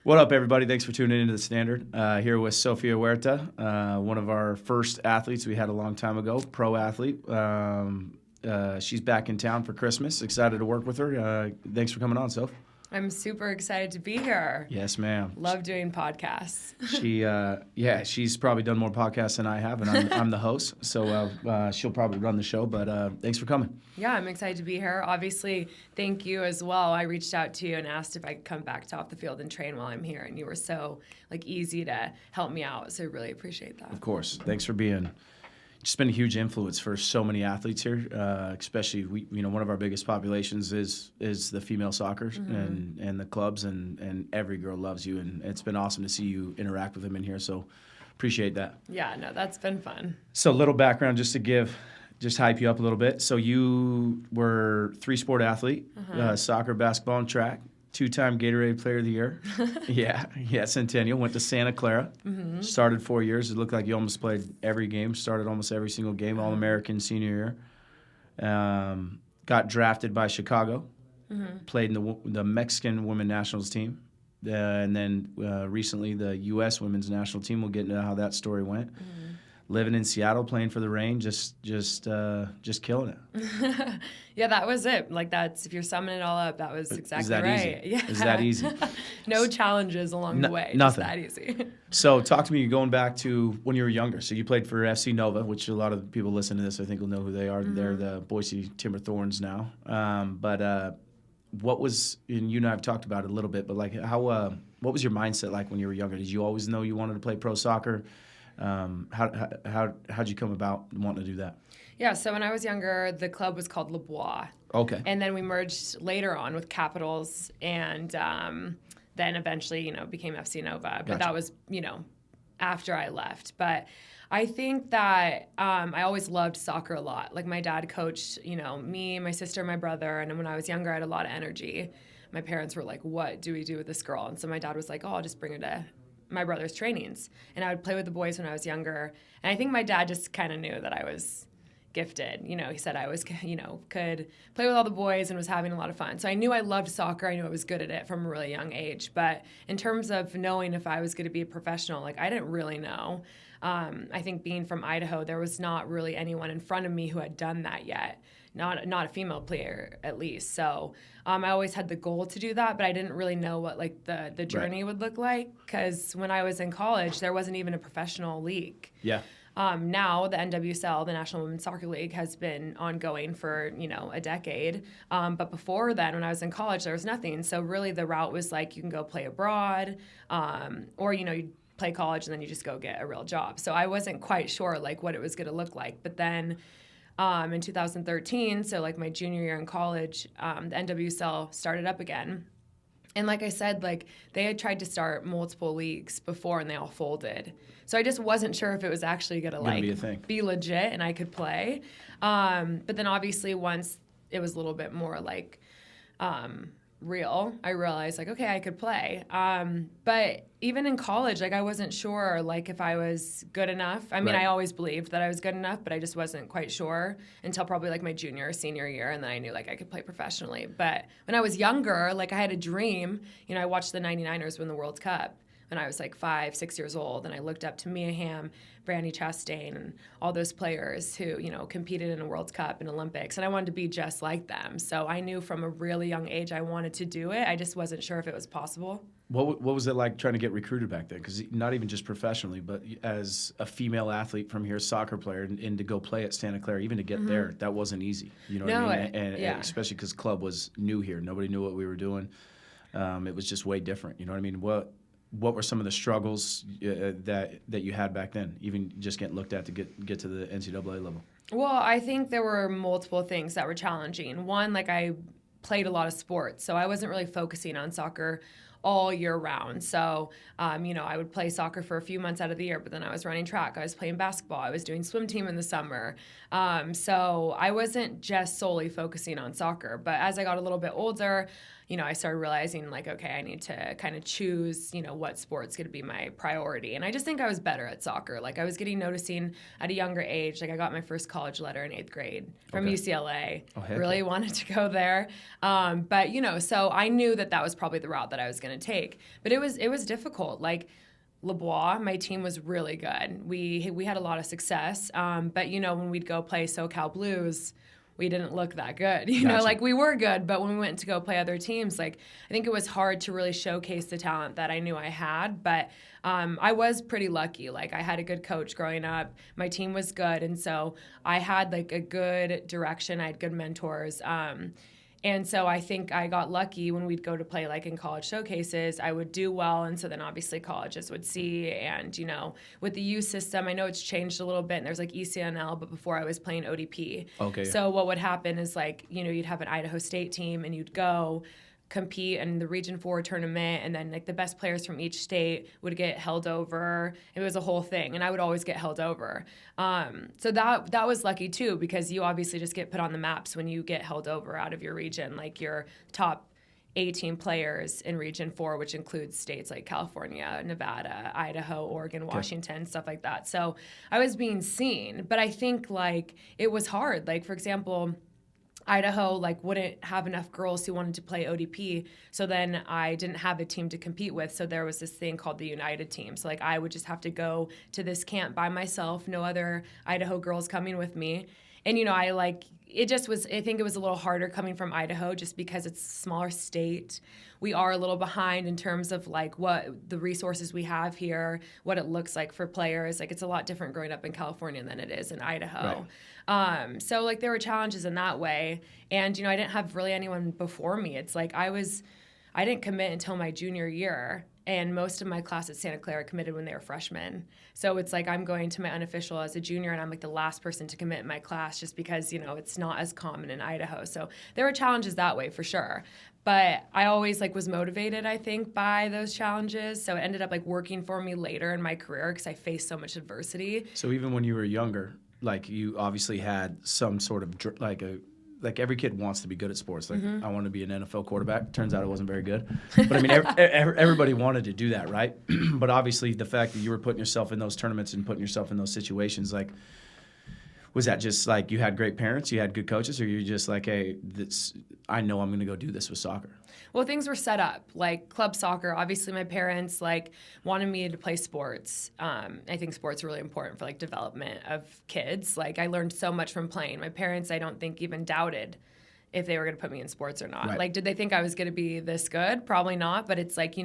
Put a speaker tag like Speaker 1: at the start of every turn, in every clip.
Speaker 1: What up, everybody? Thanks for tuning into The Standard. Here with Sofia Huerta, one of our first athletes we had a long time ago, pro athlete. She's back in town for Christmas. Excited to work with her. Thanks for coming on, Soph.
Speaker 2: I'm super excited to be here.
Speaker 1: Yes, ma'am.
Speaker 2: Love doing podcasts.
Speaker 1: She's probably done more podcasts than I have, and I'm the host, so she'll probably run the show, but thanks for coming.
Speaker 2: Yeah, I'm excited to be here. Obviously, thank you as well. I reached out to you and asked if I could come back to Off the Field and train while I'm here, and you were so easy to help me out, so I really appreciate that.
Speaker 1: Of course. Thanks for being just been a huge influence for so many athletes here, especially one of our biggest populations is the female soccer and the clubs, and every girl loves you, and it's been awesome to see you interact with them in here, so appreciate that.
Speaker 2: Yeah, no, that's been fun.
Speaker 1: So a little background just to hype you up a little bit. So you were 3-sport athlete, soccer, basketball, and track. 2-time Gatorade Player of the Year. yeah, Centennial. Went to Santa Clara. Started 4 years. It looked like you almost played every game. Started almost every single game. All-American senior year. Got drafted by Chicago. Played in the Mexican women nationals team. And then recently the U.S. women's national team. We'll get into how that story went. Living in Seattle, playing for the Reign, just killing it.
Speaker 2: Yeah, that was it. That's if you're summing it all up, that was exactly right.
Speaker 1: Easy?
Speaker 2: Yeah.
Speaker 1: Is that easy?
Speaker 2: No challenges along the way.
Speaker 1: Nothing.
Speaker 2: Just that easy.
Speaker 1: So talk to me going back to when you were younger. So you played for FC Nova, which a lot of people listening to this I think will know who they are. They're the Boise Timber Thorns now. What was, and you and I have talked about it a little bit, but what was your mindset like when you were younger? Did you always know you wanted to play pro soccer? How'd you come about wanting to do that?
Speaker 2: Yeah, so when I was younger, the club was called Le Bois.
Speaker 1: Okay.
Speaker 2: And then we merged later on with Capitals, and then eventually, became FC Nova. But that was, after I left. But I think that I always loved soccer a lot. My dad coached, me, my sister, my brother, and when I was younger, I had a lot of energy. My parents were like, what do we do with this girl? And so my dad was like, I'll just bring her to my brother's trainings. And I would play with the boys when I was younger. And I think my dad just kind of knew that I was gifted. He said I was, could play with all the boys and was having a lot of fun. So I knew I loved soccer. I knew I was good at it from a really young age. But in terms of knowing if I was going to be a professional, I didn't really know. I think being from Idaho, there was not really anyone in front of me who had done that yet. Not a female player, at least. So I always had the goal to do that, but I didn't really know what the journey would look like, because when I was in college, there wasn't even a professional league.
Speaker 1: Yeah.
Speaker 2: Now the NWSL, the National Women's Soccer League, has been ongoing for a decade. But before then, when I was in college, there was nothing. So really, the route was you can go play abroad, or you play college and then you just go get a real job. So I wasn't quite sure what it was going to look like. But then in 2013, so my junior year in college, the NWSL started up again. And like I said, they had tried to start multiple leagues before and they all folded. So I just wasn't sure if it was actually going to be legit and I could play. But then obviously once it was a little bit more real, I realized okay, I could play. But even in college, I wasn't sure if I was good enough. I mean, I always believed that I was good enough, but I just wasn't quite sure until probably my junior or senior year, and then I knew I could play professionally. But when I was younger, I had a dream. I watched the 99ers win the World Cup when I was 5, 6 years old, and I looked up to Mia Hamm, Brandy Chastain, and all those players who, competed in a World Cup and Olympics, and I wanted to be just like them. So I knew from a really young age I wanted to do it. I just wasn't sure if it was possible.
Speaker 1: What was it like trying to get recruited back then? Because not even just professionally, but as a female athlete from here, soccer player, and to go play at Santa Clara, even to get there, that wasn't easy. You know what I mean? And especially because club was new here. Nobody knew what we were doing. It was just way different. You know what I mean? What were some of the struggles that you had back then, even just getting looked at to get to the NCAA level?
Speaker 2: Well, I think there were multiple things that were challenging. One, I played a lot of sports, so I wasn't really focusing on soccer all year round. So, I would play soccer for a few months out of the year, but then I was running track, I was playing basketball, I was doing swim team in the summer. So I wasn't just solely focusing on soccer. But as I got a little bit older, I started realizing like, okay, I need to kind of choose, what sport's going to be my priority. And I just think I was better at soccer. Like I was noticing at a younger age. Like I got my first college letter in 8th grade from UCLA.
Speaker 1: Oh, heck
Speaker 2: really
Speaker 1: yeah.
Speaker 2: wanted to go there. But, so I knew that was probably the route that I was going to take. But it was difficult. Like LeBois, my team was really good. We had a lot of success. But, when we'd go play SoCal Blues, we didn't look that good.
Speaker 1: Gotcha.
Speaker 2: Like we were good, but when we went to go play other teams, like I think it was hard to really showcase the talent that I knew I had. But I was pretty lucky. Like I had a good coach growing up. My team was good. And so I had like a good direction. I had good mentors. And so I think I got lucky when we'd go to play like in college showcases, I would do well. And so then obviously colleges would see. And, with the U system, I know it's changed a little bit and there's like ECNL, but before I was playing ODP.
Speaker 1: Okay.
Speaker 2: So what would happen is like, you'd have an Idaho State team and you'd go compete in the Region 4 tournament, and then like the best players from each state would get held over. It was a whole thing, and I would always get held over. So that was lucky too, because you obviously just get put on the maps when you get held over out of your region, like your top 18 players in Region 4, which includes states like California, Nevada, Idaho, Oregon, Washington, stuff like that. So I was being seen, but I think like it was hard. Like for example, Idaho like wouldn't have enough girls who wanted to play ODP, so then I didn't have a team to compete with. So there was this thing called the United team. So like I would just have to go to this camp by myself, no other Idaho girls coming with me. And I think it was a little harder coming from Idaho just because it's a smaller state. We are a little behind in terms of like what the resources we have here, what it looks like for players. Like it's a lot different growing up in California than it is in Idaho. Right. So like there were challenges in that way. And, I didn't have really anyone before me. It's like I didn't commit until my junior year. And most of my class at Santa Clara committed when they were freshmen. So it's like I'm going to my unofficial as a junior, and I'm like the last person to commit in my class just because, it's not as common in Idaho. So there were challenges that way for sure. But I always like was motivated, I think, by those challenges. So it ended up like working for me later in my career because I faced so much adversity.
Speaker 1: So even when you were younger, like you obviously had some sort of like every kid wants to be good at sports. Like I want to be an NFL quarterback. Turns out I wasn't very good. But I mean, everybody wanted to do that, right? But obviously the fact that you were putting yourself in those tournaments and putting yourself in those situations, like, was that just like you had great parents, you had good coaches, or you're just like, hey, I know I'm going to go do this with soccer?
Speaker 2: Well, things were set up like club soccer. Obviously, my parents like wanted me to play sports. I think sports are really important for like development of kids. Like I learned so much from playing. My parents, I don't think even doubted if they were going to put me in sports or not.
Speaker 1: Right.
Speaker 2: Like, did they think I was going to be this good? Probably not. But it's like,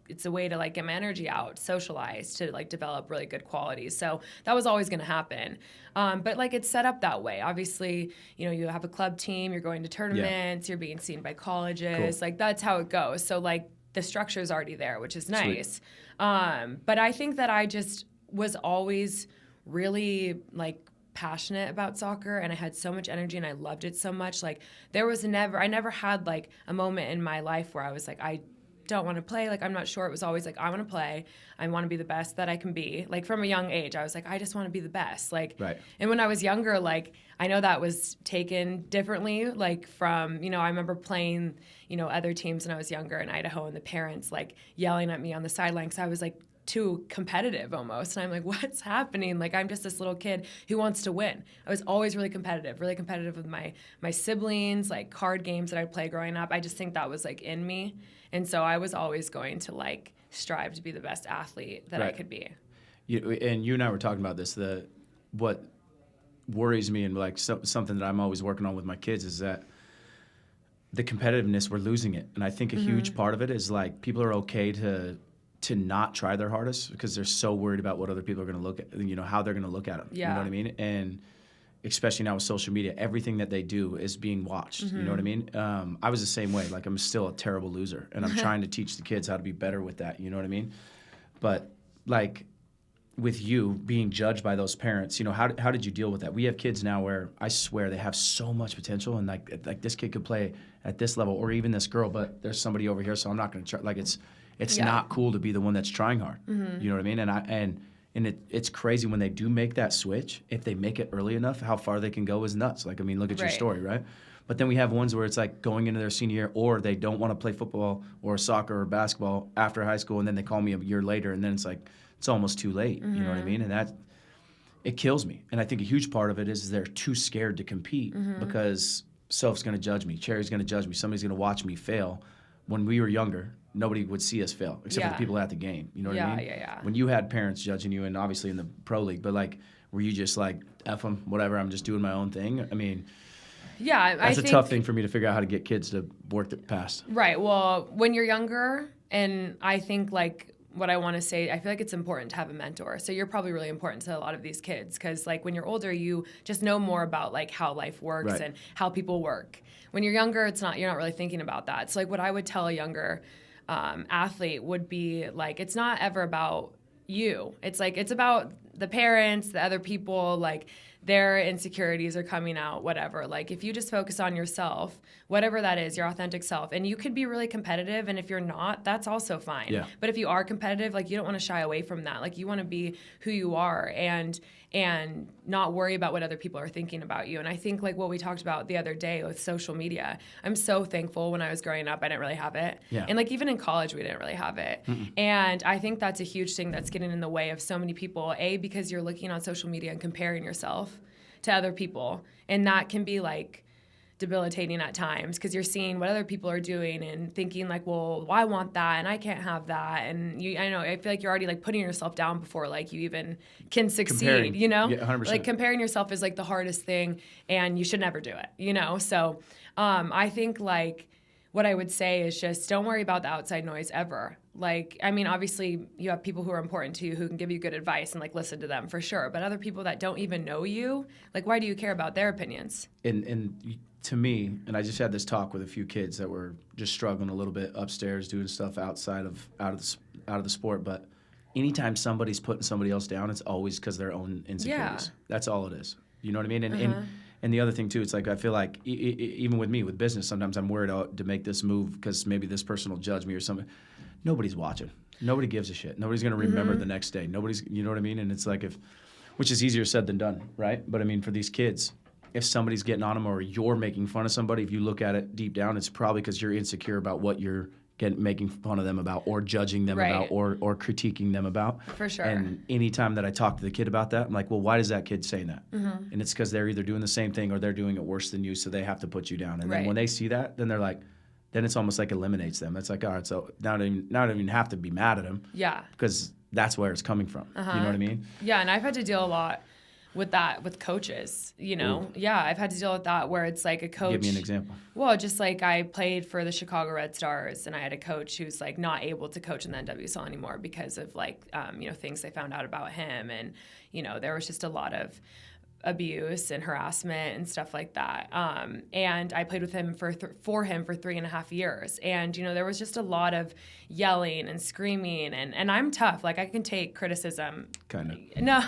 Speaker 2: it's a way to like get my energy out, socialize, to like develop really good qualities. So that was always going to happen. But like it's set up that way. Obviously, you have a club team, you're going to tournaments, you're being seen by colleges. Cool. Like that's how it goes. So like the structure is already there, which is nice. But I think that I just was always really like passionate about soccer, and I had so much energy and I loved it so much. Like I never had like a moment in my life where I was like, I don't want to play. Like, I'm not sure. It was always like, I want to play. I want to be the best that I can be. Like from a young age, I was like, I just want to be the best. Like, right. And when I was younger, like, I know that was taken differently. Like from, I remember playing, other teams when I was younger in Idaho, and the parents like yelling at me on the sideline because I was like too competitive almost. And I'm like, what's happening? Like, I'm just this little kid who wants to win. I was always really competitive with my siblings, like card games that I'd play growing up. I just think that was like in me. And so I was always going to like strive to be the best athlete that I could be.
Speaker 1: And you and I were talking about this. What worries me, and like something that I'm always working on with my kids, is that the competitiveness, we're losing it. And I think a huge part of it is like people are okay to not try their hardest because they're so worried about what other people are going to look at, how they're going to look at them. Yeah. You know what I mean? And especially now with social media, everything that they do is being watched. You know what I mean? I was the same way. Like, I'm still a terrible loser, and I'm trying to teach the kids how to be better with that. You know what I mean? But like with you being judged by those parents, how did you deal with that? We have kids now where I swear they have so much potential, and like this kid could play at this level, or even this girl, but there's somebody over here, so I'm not going to try. Like, it's not cool to be the one that's trying hard. You know what I mean? And it's crazy when they do make that switch. If they make it early enough, how far they can go is nuts. Like, I mean, look at your story, right? But then we have ones where it's like going into their senior year, or they don't want to play football or soccer or basketball after high school, and then they call me a year later, and then it's like it's almost too late. You know what I mean? And it kills me. And I think a huge part of it is they're too scared to compete because self's going to judge me, Cherry's going to judge me, somebody's going to watch me fail. When we were younger, nobody would see us fail except for the people at the game. You know what I mean?
Speaker 2: Yeah.
Speaker 1: When you had parents judging you, and obviously in the pro league, but like, were you just like, F them, whatever, I'm just doing my own thing? I mean, that's a tough thing for me to figure out how to get kids to work it past.
Speaker 2: Right. Well, when you're younger, and I think like what I want to say, I feel like it's important to have a mentor. So you're probably really important to a lot of these kids because like when you're older, you just know more about like how life works and how people work. When you're younger, you're not really thinking about that. So like what I would tell a younger athlete would be like, it's not ever about you. It's like, it's about the parents, the other people, like their insecurities are coming out, whatever. Like if you just focus on yourself, whatever that is, your authentic self, and you could be really competitive, and if you're not, that's also fine.
Speaker 1: Yeah.
Speaker 2: But if you are competitive, like you don't want to shy away from that. Like you want to be who you are and not worry about what other people are thinking about you. And I think like what we talked about the other day with social media, I'm so thankful. When I was growing up, I didn't really have it.
Speaker 1: Yeah.
Speaker 2: And like even in college, we didn't really have it. And I think that's a huge thing that's getting in the way of so many people, because you're looking on social media and comparing yourself to other people. And that can be like debilitating at times because you're seeing what other people are doing and thinking like, well, I want that and I can't have that. And I feel like you're already like putting yourself down before like you even can succeed, you know?
Speaker 1: Yeah, 100%.
Speaker 2: Like comparing yourself is like the hardest thing and you should never do it, you know? So I think like what I would say is just don't worry about the outside noise ever. Like, I mean, obviously you have people who are important to you who can give you good advice and like listen to them for sure. But other people that don't even know you, like, why do you care about their opinions?
Speaker 1: And to me, and I just had this talk with a few kids that were just struggling a little bit upstairs doing stuff out of the sport. But anytime somebody's putting somebody else down, it's always because their own insecurities.
Speaker 2: Yeah.
Speaker 1: That's all it is. You know what I mean? And the other thing too, it's like I feel like even with me with business, sometimes I'm worried to make this move because maybe this person will judge me or something. Nobody's watching. Nobody gives a shit. Nobody's going to remember the next day. Nobody's, you know what I mean? And it's like which is easier said than done, right? But I mean, for these kids, if somebody's getting on them or you're making fun of somebody, if you look at it deep down, it's probably because you're insecure about what you're making fun of them about or judging them about or critiquing them about.
Speaker 2: For sure.
Speaker 1: And anytime that I talk to the kid about that, I'm like, well, why does that kid saying that? And it's because they're either doing the same thing or they're doing it worse than you, so they have to put you down. And then when they see that, then they're like, then it's almost like eliminates them. It's like, all right, so now I don't even have to be mad at them.
Speaker 2: Yeah.
Speaker 1: Because that's where it's coming from. You know what I mean?
Speaker 2: Yeah, and I've had to deal a lot with that with coaches, you know? Ooh. Yeah, I've had to deal with that where it's like a coach.
Speaker 1: Give me an example.
Speaker 2: Well, just like I played for the Chicago Red Stars and I had a coach who's like not able to coach in the NWSL anymore because of like, things they found out about him. And, there was just a lot of abuse and harassment and stuff like that. And I played with him for him for 3.5 years. And, there was just a lot of yelling and screaming and I'm tough. Like I can take criticism.
Speaker 1: Kind of.
Speaker 2: No,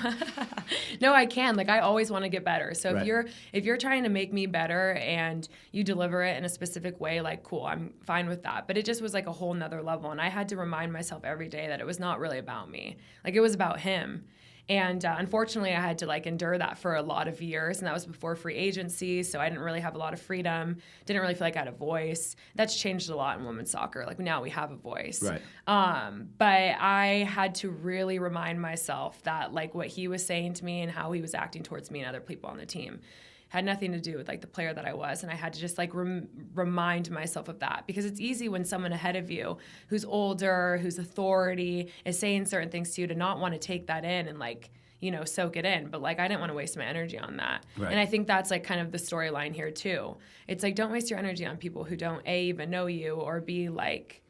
Speaker 2: no, I can. Like I always want to get better. So
Speaker 1: right.
Speaker 2: if you're trying to make me better and you deliver it in a specific way, like cool, I'm fine with that. But it just was like a whole nother level. And I had to remind myself every day that it was not really about me. Like it was about him. And unfortunately, I had to like endure that for a lot of years, and that was before free agency, so I didn't really have a lot of freedom, didn't really feel like I had a voice. That's changed a lot in women's soccer. Like now we have a voice.
Speaker 1: Right.
Speaker 2: But I had to really remind myself that like what he was saying to me and how he was acting towards me and other people on the team had nothing to do with like the player that I was, and I had to just like remind myself of that because it's easy when someone ahead of you who's older, who's authority is saying certain things to you to not want to take that in and like soak it in. But like I didn't want to waste my energy on that.
Speaker 1: Right.
Speaker 2: And I think that's like kind of the storyline here too. It's like don't waste your energy on people who don't even know you or be like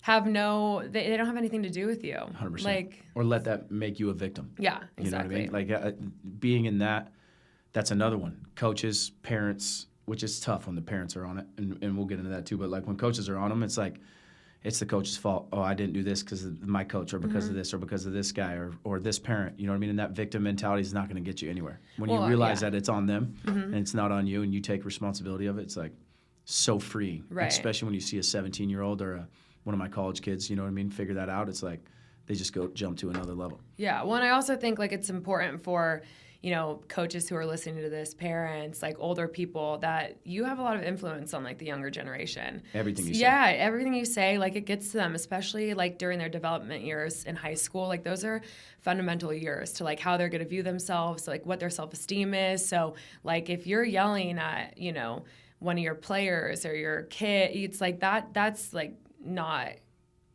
Speaker 2: they don't have anything to do with you.
Speaker 1: 100%.
Speaker 2: Like
Speaker 1: or let that make you a victim.
Speaker 2: Yeah, exactly.
Speaker 1: You know what I mean? Like being in that. That's another one. Coaches, parents, which is tough when the parents are on it, and we'll get into that too. But like when coaches are on them, it's like it's the coach's fault. Oh, I didn't do this because of my coach, or because of this, or because of this guy, or this parent. You know what I mean? And that victim mentality is not going to get you anywhere. When you realize that it's on them and it's not on you, and you take responsibility of it, it's like so freeing.
Speaker 2: Right.
Speaker 1: Especially when you see a 17-year-old or one of my college kids. You know what I mean? Figure that out. It's like they just jump to another level.
Speaker 2: Yeah. Well, and I also think like it's important for you know, coaches who are listening to this, parents, like older people, that you have a lot of influence on like the younger generation.
Speaker 1: Everything you say.
Speaker 2: Yeah, everything you say, like it gets to them, especially like during their development years in high school. Like those are fundamental years to like how they're going to view themselves, like what their self-esteem is. So like if you're yelling at, you know, one of your players or your kid, it's like that's like not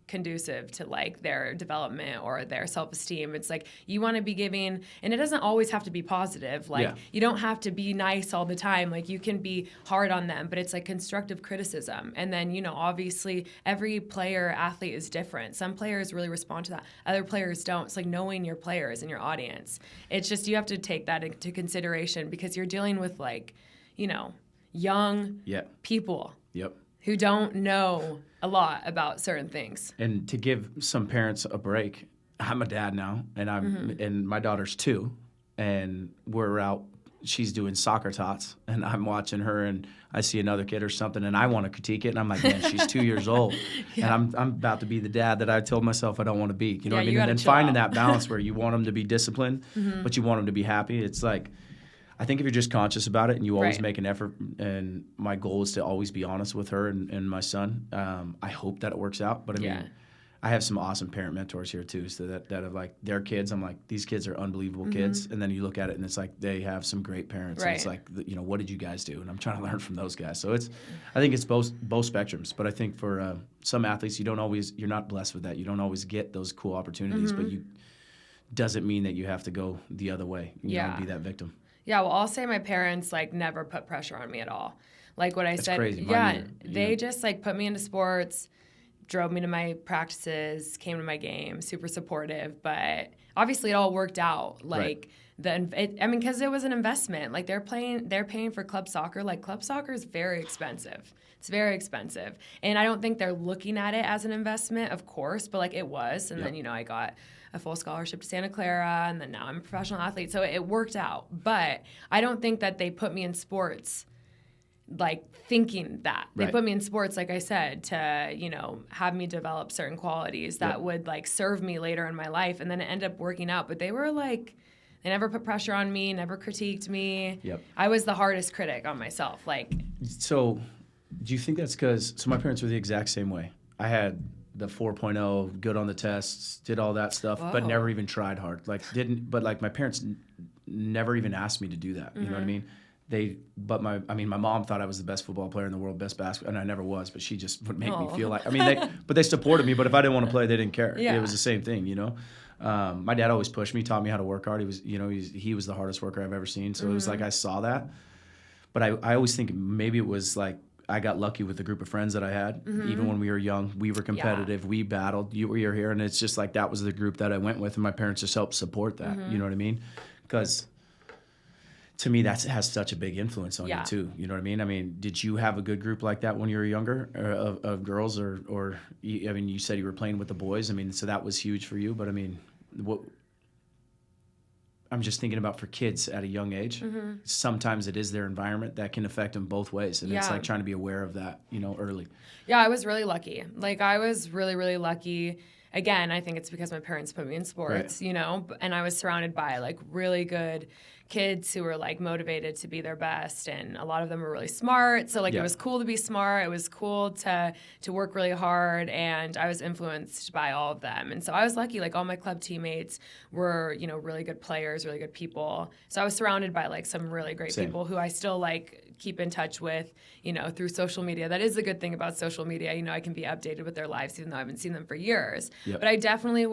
Speaker 2: conducive to like their development or their self-esteem. It's like you want to be giving, and it doesn't always have to be positive. Like you don't have to be nice all the time. Like you can be hard on them, but it's like constructive criticism. And then, you know, obviously every player athlete is different. Some players really respond to that. Other players don't. It's like knowing your players and your audience. It's just, you have to take that into consideration because you're dealing with like, you know, young people who don't know a lot about certain things.
Speaker 1: And to give some parents a break, I'm a dad now, and and my daughter's 2, and we're out. She's doing soccer tots, and I'm watching her, and I see another kid or something, and I want to critique it, and I'm like, man, she's 2 years old, and I'm about to be the dad that I told myself I don't want to be. You know what I mean? And then finding that balance where you want them to be disciplined, but you want them to be happy. It's like, I think if you're just conscious about it and you always make an effort, and my goal is to always be honest with her and my son, I hope that it works out. But I mean, I have some awesome parent mentors here too, so that have like their kids. I'm like, these kids are unbelievable kids. And then you look at it and it's like they have some great parents. And it's like, you know, what did you guys do? And I'm trying to learn from those guys. So I think it's both spectrums. But I think for some athletes, you're not blessed with that. You don't always get those cool opportunities, but doesn't mean that you have to go the other way. You know, be that victim.
Speaker 2: Yeah, well, I'll say my parents, like, never put pressure on me at all. Like what I said.
Speaker 1: Crazy.
Speaker 2: They just, like, put me into sports, drove me to my practices, came to my games, super supportive. But obviously it all worked out. Like, because it was an investment. Like, they're paying for club soccer. Like, club soccer is very expensive. It's very expensive. And I don't think they're looking at it as an investment, of course, but, like, it was. And then, you know, I got a full scholarship to Santa Clara, and then now I'm a professional athlete. So it worked out. But I don't think that they put me in sports, like, thinking that. They put me in sports, like I said, to, you know, have me develop certain qualities that would, like, serve me later in my life. And then it ended up working out. But they were, like, they never put pressure on me, never critiqued me. I was the hardest critic on myself. Like,
Speaker 1: so do you think that's because, so my parents were the exact same way. I had the 4.0, good on the tests, did all that stuff, but never even tried hard. Like, but my parents never even asked me to do that. You know what I mean? My mom thought I was the best football player in the world, best basketball, and I never was, but she just would make me feel like, but they supported me, but if I didn't want to play, they didn't care. It was the same thing, you know? My dad always pushed me, taught me how to work hard. He was the hardest worker I've ever seen. So it was like, I saw that, but I always think maybe it was like, I got lucky with the group of friends that I had. Even when we were young, we were competitive. We battled. You were here, and it's just like that was the group that I went with, and my parents just helped support that. You know what I mean? Because to me, that has such a big influence on you too. You know what I mean? I mean, did you have a good group like that when you were younger, of girls, or you said you were playing with the boys. I mean, so that was huge for you. But I mean, what? I'm just thinking about for kids at a young age. Sometimes it is their environment that can affect them both ways. And it's like trying to be aware of that, you know, early.
Speaker 2: Yeah, I was really lucky. Like, I was really, really lucky. Again, I think it's because my parents put me in sports, you know, and I was surrounded by, like, really good kids who were, like, motivated to be their best, and a lot of them were really smart. So, like, it was cool to be smart. It was cool to work really hard, and I was influenced by all of them. And so I was lucky. Like, all my club teammates were, you know, really good players, really good people. So I was surrounded by, like, some really great people who I still, like, keep in touch with, you know, through social media. That is the good thing about social media. You know, I can be updated with their lives even though I haven't seen them for years. But I definitely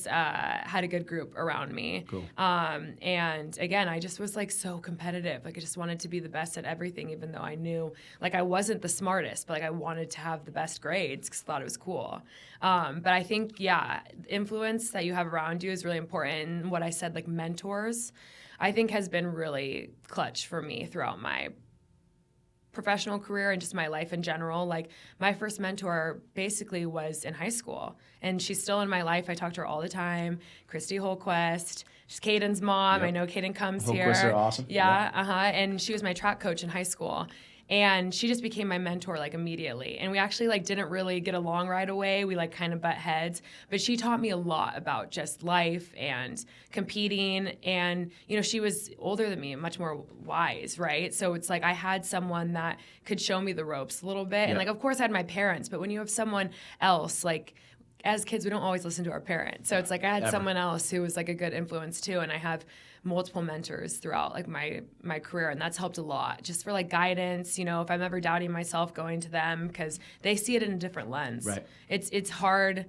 Speaker 2: had a good group around me. And again, I just was, like, so competitive. Like, I just wanted to be the best at everything, even though I knew, like, I wasn't the smartest, but, like, I wanted to have the best grades because I thought it was cool. But I think, influence that you have around you is really important. And what I said, like, mentors, I think has been really clutch for me throughout my professional career and just my life in general. Like, my first mentor basically was in high school, and she's still in my life. I talk to her all the time. Christy Holquist. She's Caden's mom. I know Caden comes here.
Speaker 1: Holquists are awesome.
Speaker 2: And she was my track coach in high school. And she just became my mentor like immediately. And we actually like didn't really get along right away. We like kind of butt heads, but she taught me a lot about just life and competing. And, you know, she was older than me and much more wise, right? So it's like I had someone that could show me the ropes a little bit. Yeah. And like, of course I had my parents, but when you have someone else, like as kids, we don't always listen to our parents. So it's like I had someone else who was like a good influence too. And I have multiple mentors throughout like my career, and that's helped a lot just for like guidance. You know, if I'm ever doubting myself, going to them because they see it in a different lens.
Speaker 1: Right.
Speaker 2: It's hard.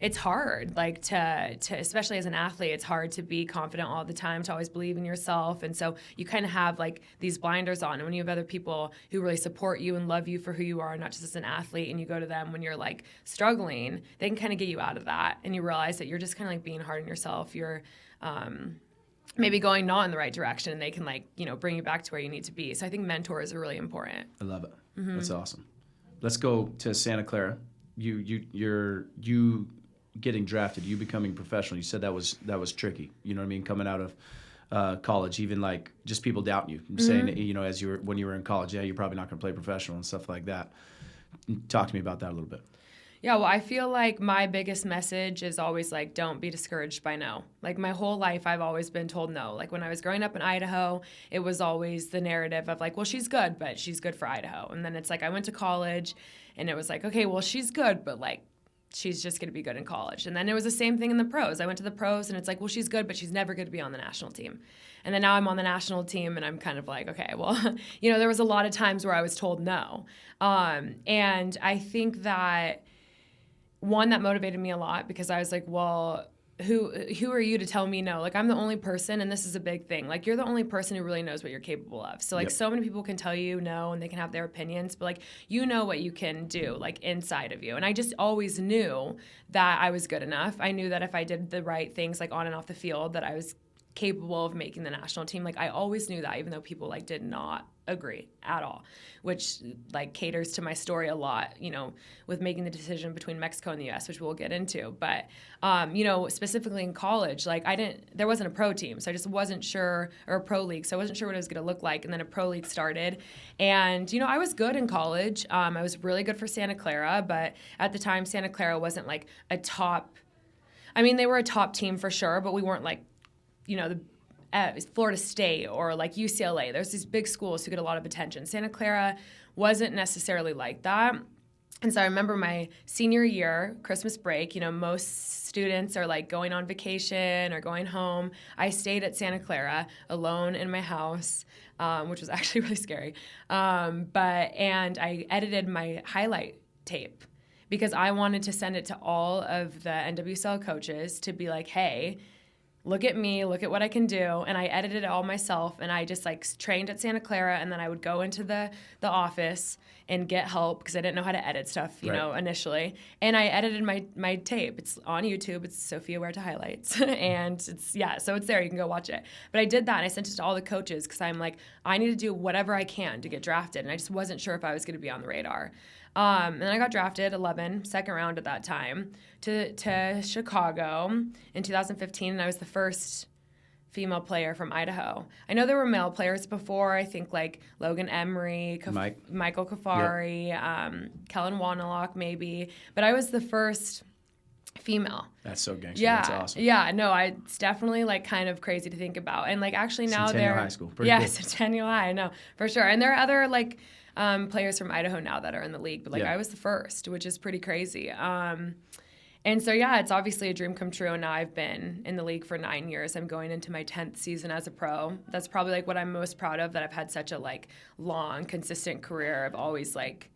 Speaker 2: It's hard, like to especially as an athlete, it's hard to be confident all the time, to always believe in yourself. And so you kind of have like these blinders on. And when you have other people who really support you and love you for who you are, not just as an athlete, and you go to them when you're like struggling, they can kind of get you out of that. And you realize that you're just kind of like being hard on yourself. You're maybe going not in the right direction, and they can like, you know, bring you back to where you need to be. So I think mentors are really important.
Speaker 1: I love it. Mm-hmm. That's awesome. Let's go to Santa Clara. You getting drafted, you becoming professional. You said that was tricky. You know what I mean? Coming out of college, even like just people doubting you, saying, you know, when you were in college, yeah, you're probably not going to play professional and stuff like that. Talk to me about that a little bit.
Speaker 2: Yeah, well, I feel like my biggest message is always like, don't be discouraged by no. Like my whole life, I've always been told no. Like when I was growing up in Idaho, it was always the narrative of like, well, she's good, but she's good for Idaho. And then it's like I went to college, and it was like, okay, well, she's good, but like she's just going to be good in college. And then it was the same thing in the pros. I went to the pros, and it's like, well, she's good, but she's never going to be on the national team. And then now I'm on the national team, and I'm kind of like, okay, well, you know, there was a lot of times where I was told no. And I think that one, that motivated me a lot, because I was like, well, who are you to tell me no? Like, I'm the only person, and this is a big thing. Like, you're the only person who really knows what you're capable of. So, like, so many people can tell you no, and they can have their opinions, but, like, you know what you can do, like, inside of you. And I just always knew that I was good enough. I knew that if I did the right things, like, on and off the field, that I was capable of making the national team. Like, I always knew that, even though people, like, did not agree at all, which like caters to my story a lot, you know, with making the decision between Mexico and the US, which we'll get into. But, you know, specifically in college, like there wasn't a pro team. So I just wasn't sure, or a pro league. So I wasn't sure what it was going to look like. And then a pro league started. And, you know, I was good in college. I was really good for Santa Clara, but at the time, Santa Clara wasn't like a top, I mean, they were a top team for sure, but we weren't like, you know, Florida State or like UCLA. There's these big schools who get a lot of attention. Santa Clara wasn't necessarily like that. And so I remember my senior year, Christmas break, you know, most students are like going on vacation or going home. I stayed at Santa Clara alone in my house, which was actually really scary. And I edited my highlight tape because I wanted to send it to all of the NWSL coaches to be like, hey, look at me, look at what I can do. And I edited it all myself, and I just like trained at Santa Clara, and then I would go into the office and get help because I didn't know how to edit stuff, you know, initially. And I edited my tape. It's on YouTube. It's Sofia Huerta highlights. And so it's there. You can go watch it. But I did that, and I sent it to all the coaches because I'm like, I need to do whatever I can to get drafted. And I just wasn't sure if I was going to be on the radar. And then I got drafted 11, second round at that time, to Chicago in 2015, and I was the first female player from Idaho. I know there were male players before, I think like Logan Emery, Michael Kafari, Kellen Wanalock maybe, but I was the first female.
Speaker 1: That's so gangster.
Speaker 2: Yeah,
Speaker 1: that's awesome.
Speaker 2: Yeah, no, it's definitely like kind of crazy to think about. And like actually now
Speaker 1: Centennial High School. Pretty cool.
Speaker 2: Centennial High, no, for sure. And there are other like players from Idaho now that are in the league, but like I was the first, which is pretty crazy. And so, yeah, it's obviously a dream come true, and now I've been in the league for 9 years. I'm going into my 10th season as a pro. That's probably, like, what I'm most proud of, that I've had such a, like, long, consistent career. I've always, like,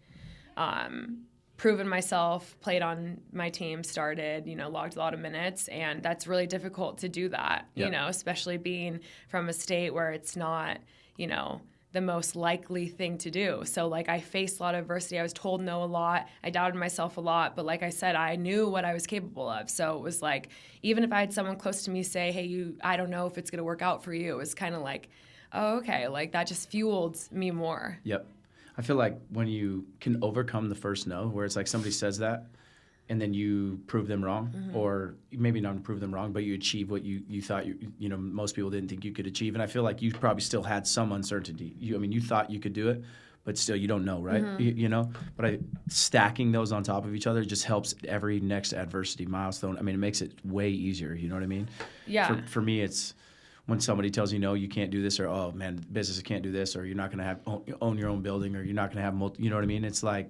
Speaker 2: proven myself, played on my team, started, you know, logged a lot of minutes, and that's really difficult to do that, you know, especially being from a state where it's not, you know, the most likely thing to do. So like I faced a lot of adversity. I was told no a lot. I doubted myself a lot. But like I said, I knew what I was capable of. So it was like, even if I had someone close to me say, hey, I don't know if it's going to work out for you, it was kind of like, oh, okay. Like that just fueled me more.
Speaker 1: Yep. I feel like when you can overcome the first no, where it's like somebody says that, and then you prove them wrong, or maybe not prove them wrong, but you achieve what you thought you know most people didn't think you could achieve. And I feel like you probably still had some uncertainty. You thought you could do it, but still you don't know, right? You know, but stacking those on top of each other just helps every next adversity milestone. I mean, it makes it way easier. You know what I mean?
Speaker 2: Yeah.
Speaker 1: For me, it's when somebody tells you, no, you can't do this, or, oh man, businesses can't do this, or you're not going to own your own building, or you're not going to have you know what I mean? It's like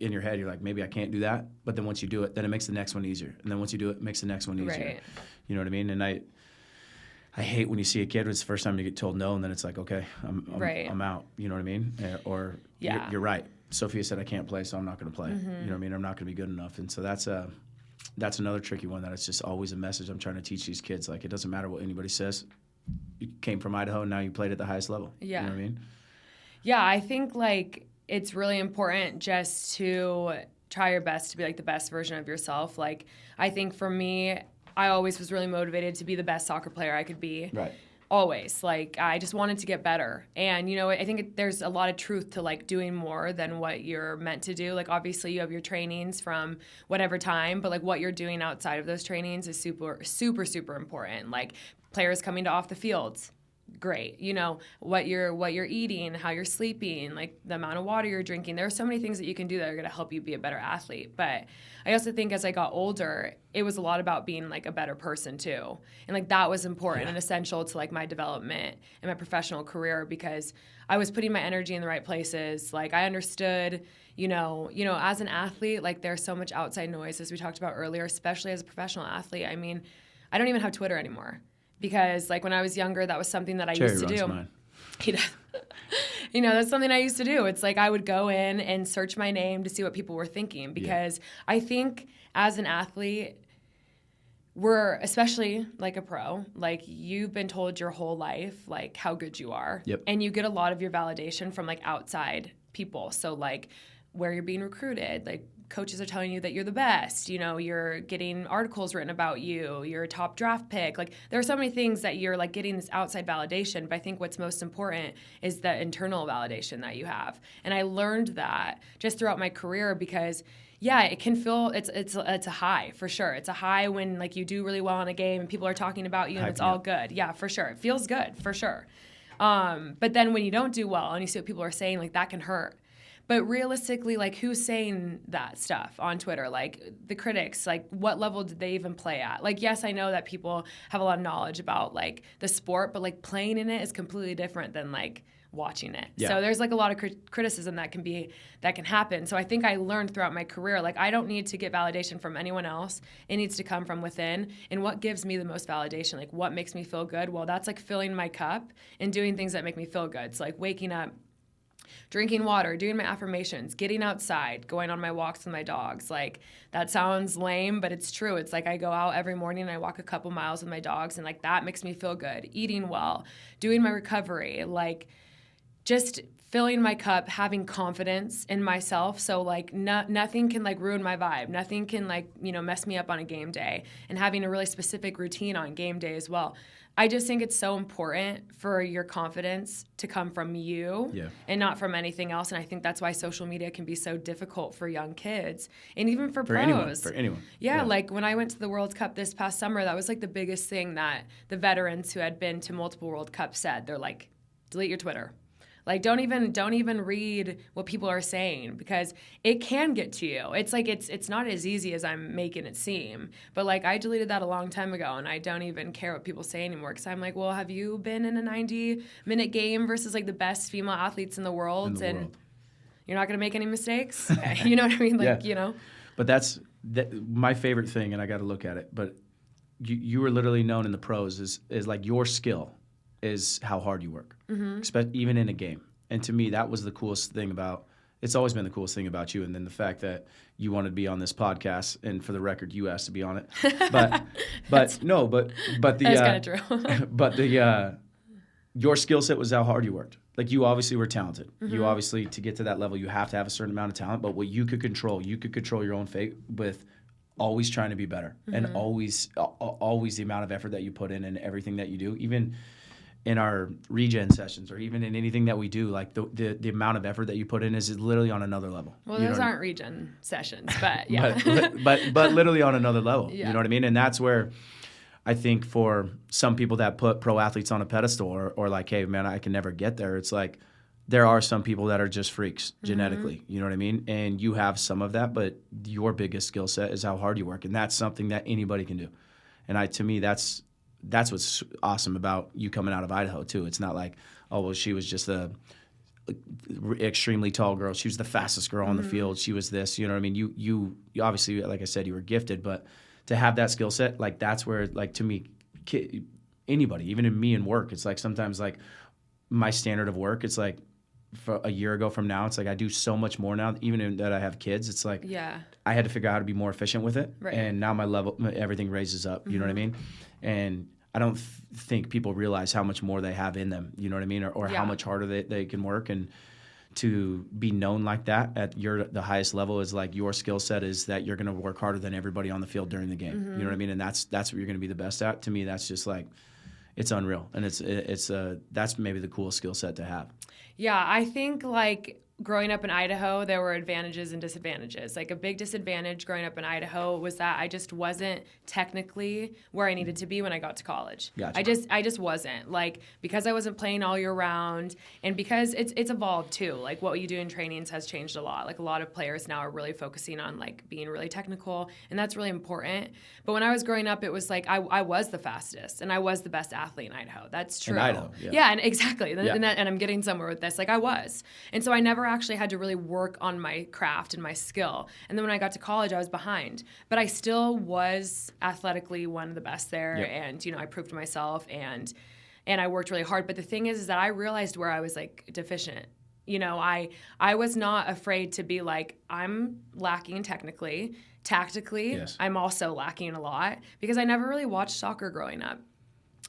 Speaker 1: in your head, you're like, maybe I can't do that. But then once you do it, then it makes the next one easier. And then once you do it, it makes the next one easier.
Speaker 2: Right.
Speaker 1: You know what I mean? And I hate when you see a kid, it's the first time you get told no, and then it's like, okay, I'm out. You know what I mean? Or you're right. Sophia said I can't play, so I'm not going to play. You know what I mean? I'm not going to be good enough. And so that's another tricky one, that it's just always a message I'm trying to teach these kids. Like, it doesn't matter what anybody says. You came from Idaho, and now you played at the highest level.
Speaker 2: Yeah.
Speaker 1: You know what I mean?
Speaker 2: Yeah, I think, like, it's really important just to try your best to be, like, the best version of yourself. Like, I think for me, I always was really motivated to be the best soccer player I could be.
Speaker 1: Right.
Speaker 2: Always. Like, I just wanted to get better. And, you know, I think there's a lot of truth to, like, doing more than what you're meant to do. Like, obviously, you have your trainings from whatever time, but, like, what you're doing outside of those trainings is super, super, super important. Like, players coming to off the field, great. You know, what you're eating, how you're sleeping, like the amount of water you're drinking. There are so many things that you can do that are going to help you be a better athlete. But I also think as I got older, it was a lot about being like a better person too. And like that was important and essential to like my development and my professional career, because I was putting my energy in the right places. Like I understood, you know, as an athlete, like there's so much outside noise, as we talked about earlier, especially as a professional athlete. I mean, I don't even have Twitter anymore. Because, like, when I was younger, that was something that I used to do. Mine. You know, that's something I used to do. It's like I would go in and search my name to see what people were thinking. Because I think as an athlete, we're, especially like a pro, like you've been told your whole life, like, how good you are.
Speaker 1: Yep.
Speaker 2: And you get a lot of your validation from, like, outside people. So, like, where you're being recruited, like, coaches are telling you that you're the best, you know, you're getting articles written about you, you're a top draft pick. Like, there are so many things that you're, like, getting this outside validation, but I think what's most important is the internal validation that you have. And I learned that just throughout my career because, yeah, it can feel, it's a high, for sure. It's a high when, like, you do really well in a game and people are talking about you and it's all good. Yeah, for sure. It feels good, for sure. But then when you don't do well and you see what people are saying, like, that can hurt. But realistically, like, who's saying that stuff on Twitter? Like, the critics, like, what level did they even play at? Like, yes, I know that people have a lot of knowledge about, like, the sport, but, like, playing in it is completely different than, like, watching it. Yeah. So there's, like, a lot of criticism that can happen. So I think I learned throughout my career, like, I don't need to get validation from anyone else. It needs to come from within. And what gives me the most validation? Like, what makes me feel good? Well, that's, like, filling my cup and doing things that make me feel good. So, like, waking up, drinking water, doing my affirmations, getting outside, going on my walks with my dogs. Like, that sounds lame, but it's true. It's like I go out every morning and I walk a couple miles with my dogs, and, like, that makes me feel good. Eating well, doing my recovery, like, just filling my cup, having confidence in myself. So, like, nothing can, like, ruin my vibe. Nothing can, like, you know, mess me up on a game day, and having a really specific routine on game day as well. I just think it's so important for your confidence to come from you and not from anything else. And I think that's why social media can be so difficult for young kids and even for pros.
Speaker 1: For anyone.
Speaker 2: Yeah, like when I went to the World Cup this past summer, that was like the biggest thing that the veterans who had been to multiple World Cups said. They're like, delete your Twitter. Like, don't even read what people are saying, because it can get to you. It's like it's not as easy as I'm making it seem. But, like, I deleted that a long time ago, and I don't even care what people say anymore, because I'm like, well, have you been in a 90-minute game versus, like, the best female athletes in the world? You're not going to make any mistakes? Okay. You know what I mean? Like, you know?
Speaker 1: But that's my favorite thing, and I got to look at it. But you were literally known in the pros is like your skill is how hard you work, even in a game. And to me, that was the coolest thing about, it's always been the coolest thing about you. And then the fact that you wanted to be on this podcast, and for the record, you asked to be on it. But
Speaker 2: that's kind of true.
Speaker 1: But your skill set was how hard you worked. Like, you obviously were talented. You obviously, to get to that level, you have to have a certain amount of talent. But what you could control your own fate with always trying to be better, and always the amount of effort that you put in and everything that you do, even in our regen sessions or even in anything that we do, like the amount of effort that you put in is literally on another level.
Speaker 2: Well, those aren't regen sessions, but yeah.
Speaker 1: but literally on another level.
Speaker 2: Yeah.
Speaker 1: You know what I mean? And that's where I think for some people that put pro athletes on a pedestal or like, hey, man, I can never get there. It's like there are some people that are just freaks genetically, you know what I mean? And you have some of that, but your biggest skill set is how hard you work, and that's something that anybody can do. And to me, that's what's awesome about you coming out of Idaho too. It's not like, oh, well, she was just a extremely tall girl. She was the fastest girl on the field. She was this, you know what I mean? You obviously, like I said, you were gifted, but to have that skill set, like that's where, like to me, anybody, even in me in work, it's like sometimes like my standard of work, it's like for a year ago from now, it's like I do so much more now, even that I have kids. It's like I had to figure out how to be more efficient with it. Right. And now my level, everything raises up, you know what I mean? And I don't think people realize how much more they have in them, you know what I mean? Or how much harder they can work. And to be known like that at the highest level is like your skill set is that you're going to work harder than everybody on the field during the game. You know what I mean? And that's what you're going to be the best at. To me, that's just like, it's unreal. And that's maybe the coolest skill set to have.
Speaker 2: Yeah, I think like growing up in Idaho, there were advantages and disadvantages. Like a big disadvantage growing up in Idaho was that I just wasn't technically where I needed to be when I got to college.
Speaker 1: Gotcha.
Speaker 2: I just wasn't. Like because I wasn't playing all year round, and because it's evolved too. Like what you do in trainings has changed a lot. Like a lot of players now are really focusing on like being really technical, and that's really important. But when I was growing up, it was like I was the fastest and I was the best athlete in Idaho. That's true.
Speaker 1: In Idaho,
Speaker 2: yeah, and exactly. Yeah. And I'm getting somewhere with this. Like I was, and so I never actually had to really work on my craft and my skill. And then when I got to college, I was behind. But I still was athletically one of the best there. Yep. And, you know, I proved myself and I worked really hard. But the thing is that I realized where I was, like, deficient. You know, I was not afraid to be like, I'm lacking technically. Tactically, yes. I'm also lacking a lot because I never really watched soccer growing up.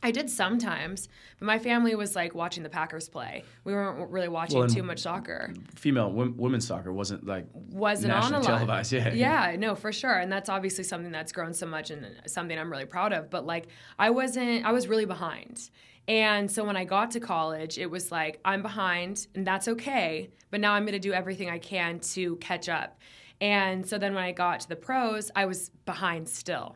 Speaker 2: I did sometimes, but my family was like watching the Packers play. We weren't really watching too much soccer.
Speaker 1: Women's soccer wasn't
Speaker 2: on
Speaker 1: nationally
Speaker 2: a lot.
Speaker 1: Televised.
Speaker 2: Yeah, no, for sure. And that's obviously something that's grown so much and something I'm really proud of. But like I was really behind. And so when I got to college, it was like I'm behind and that's okay, but now I'm going to do everything I can to catch up. And so then when I got to the pros, I was behind still.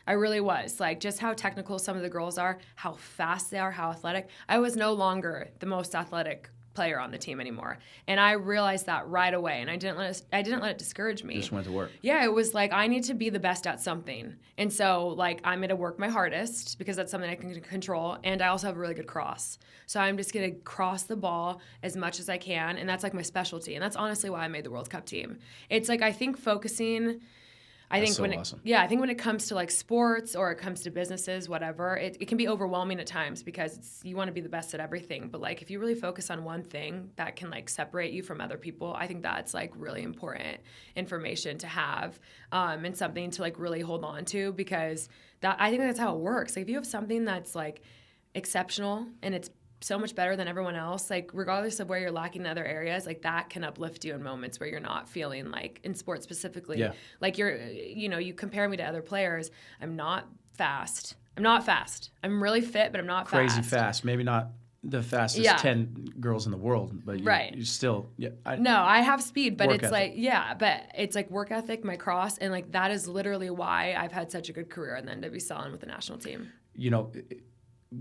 Speaker 2: I really was. Like, just how technical some of the girls are, how fast they are, how athletic. I was no longer the most athletic player on the team anymore. And I realized that right away, and I didn't let it discourage me.
Speaker 1: Just went to work.
Speaker 2: Yeah, it was like, I need to be the best at something. And so, like, I'm going to work my hardest because that's something I can control, and I also have a really good cross. So I'm just going to cross the ball as much as I can, and that's, like, my specialty. And that's honestly why I made the World Cup team. It's, like, I think focusing... I think when it comes to like sports or it comes to businesses, whatever, it can be overwhelming at times because you want to be the best at everything. But like if you really focus on one thing that can like separate you from other people, I think that's like really important information to have and something to like really hold on to because I think that's how it works. Like if you have something that's like exceptional and it's so much better than everyone else, like regardless of where you're lacking in other areas, like that can uplift you in moments where you're not feeling like in sports specifically, like you compare me to other players. I'm not fast. I'm really fit, but I'm not
Speaker 1: crazy fast. Maybe not the fastest 10 girls in the world, but you still,
Speaker 2: I have speed, but it's
Speaker 1: ethic.
Speaker 2: but it's like work ethic, my cross. And like, that is literally why I've had such a good career and then to be selling with the national team.
Speaker 1: You know,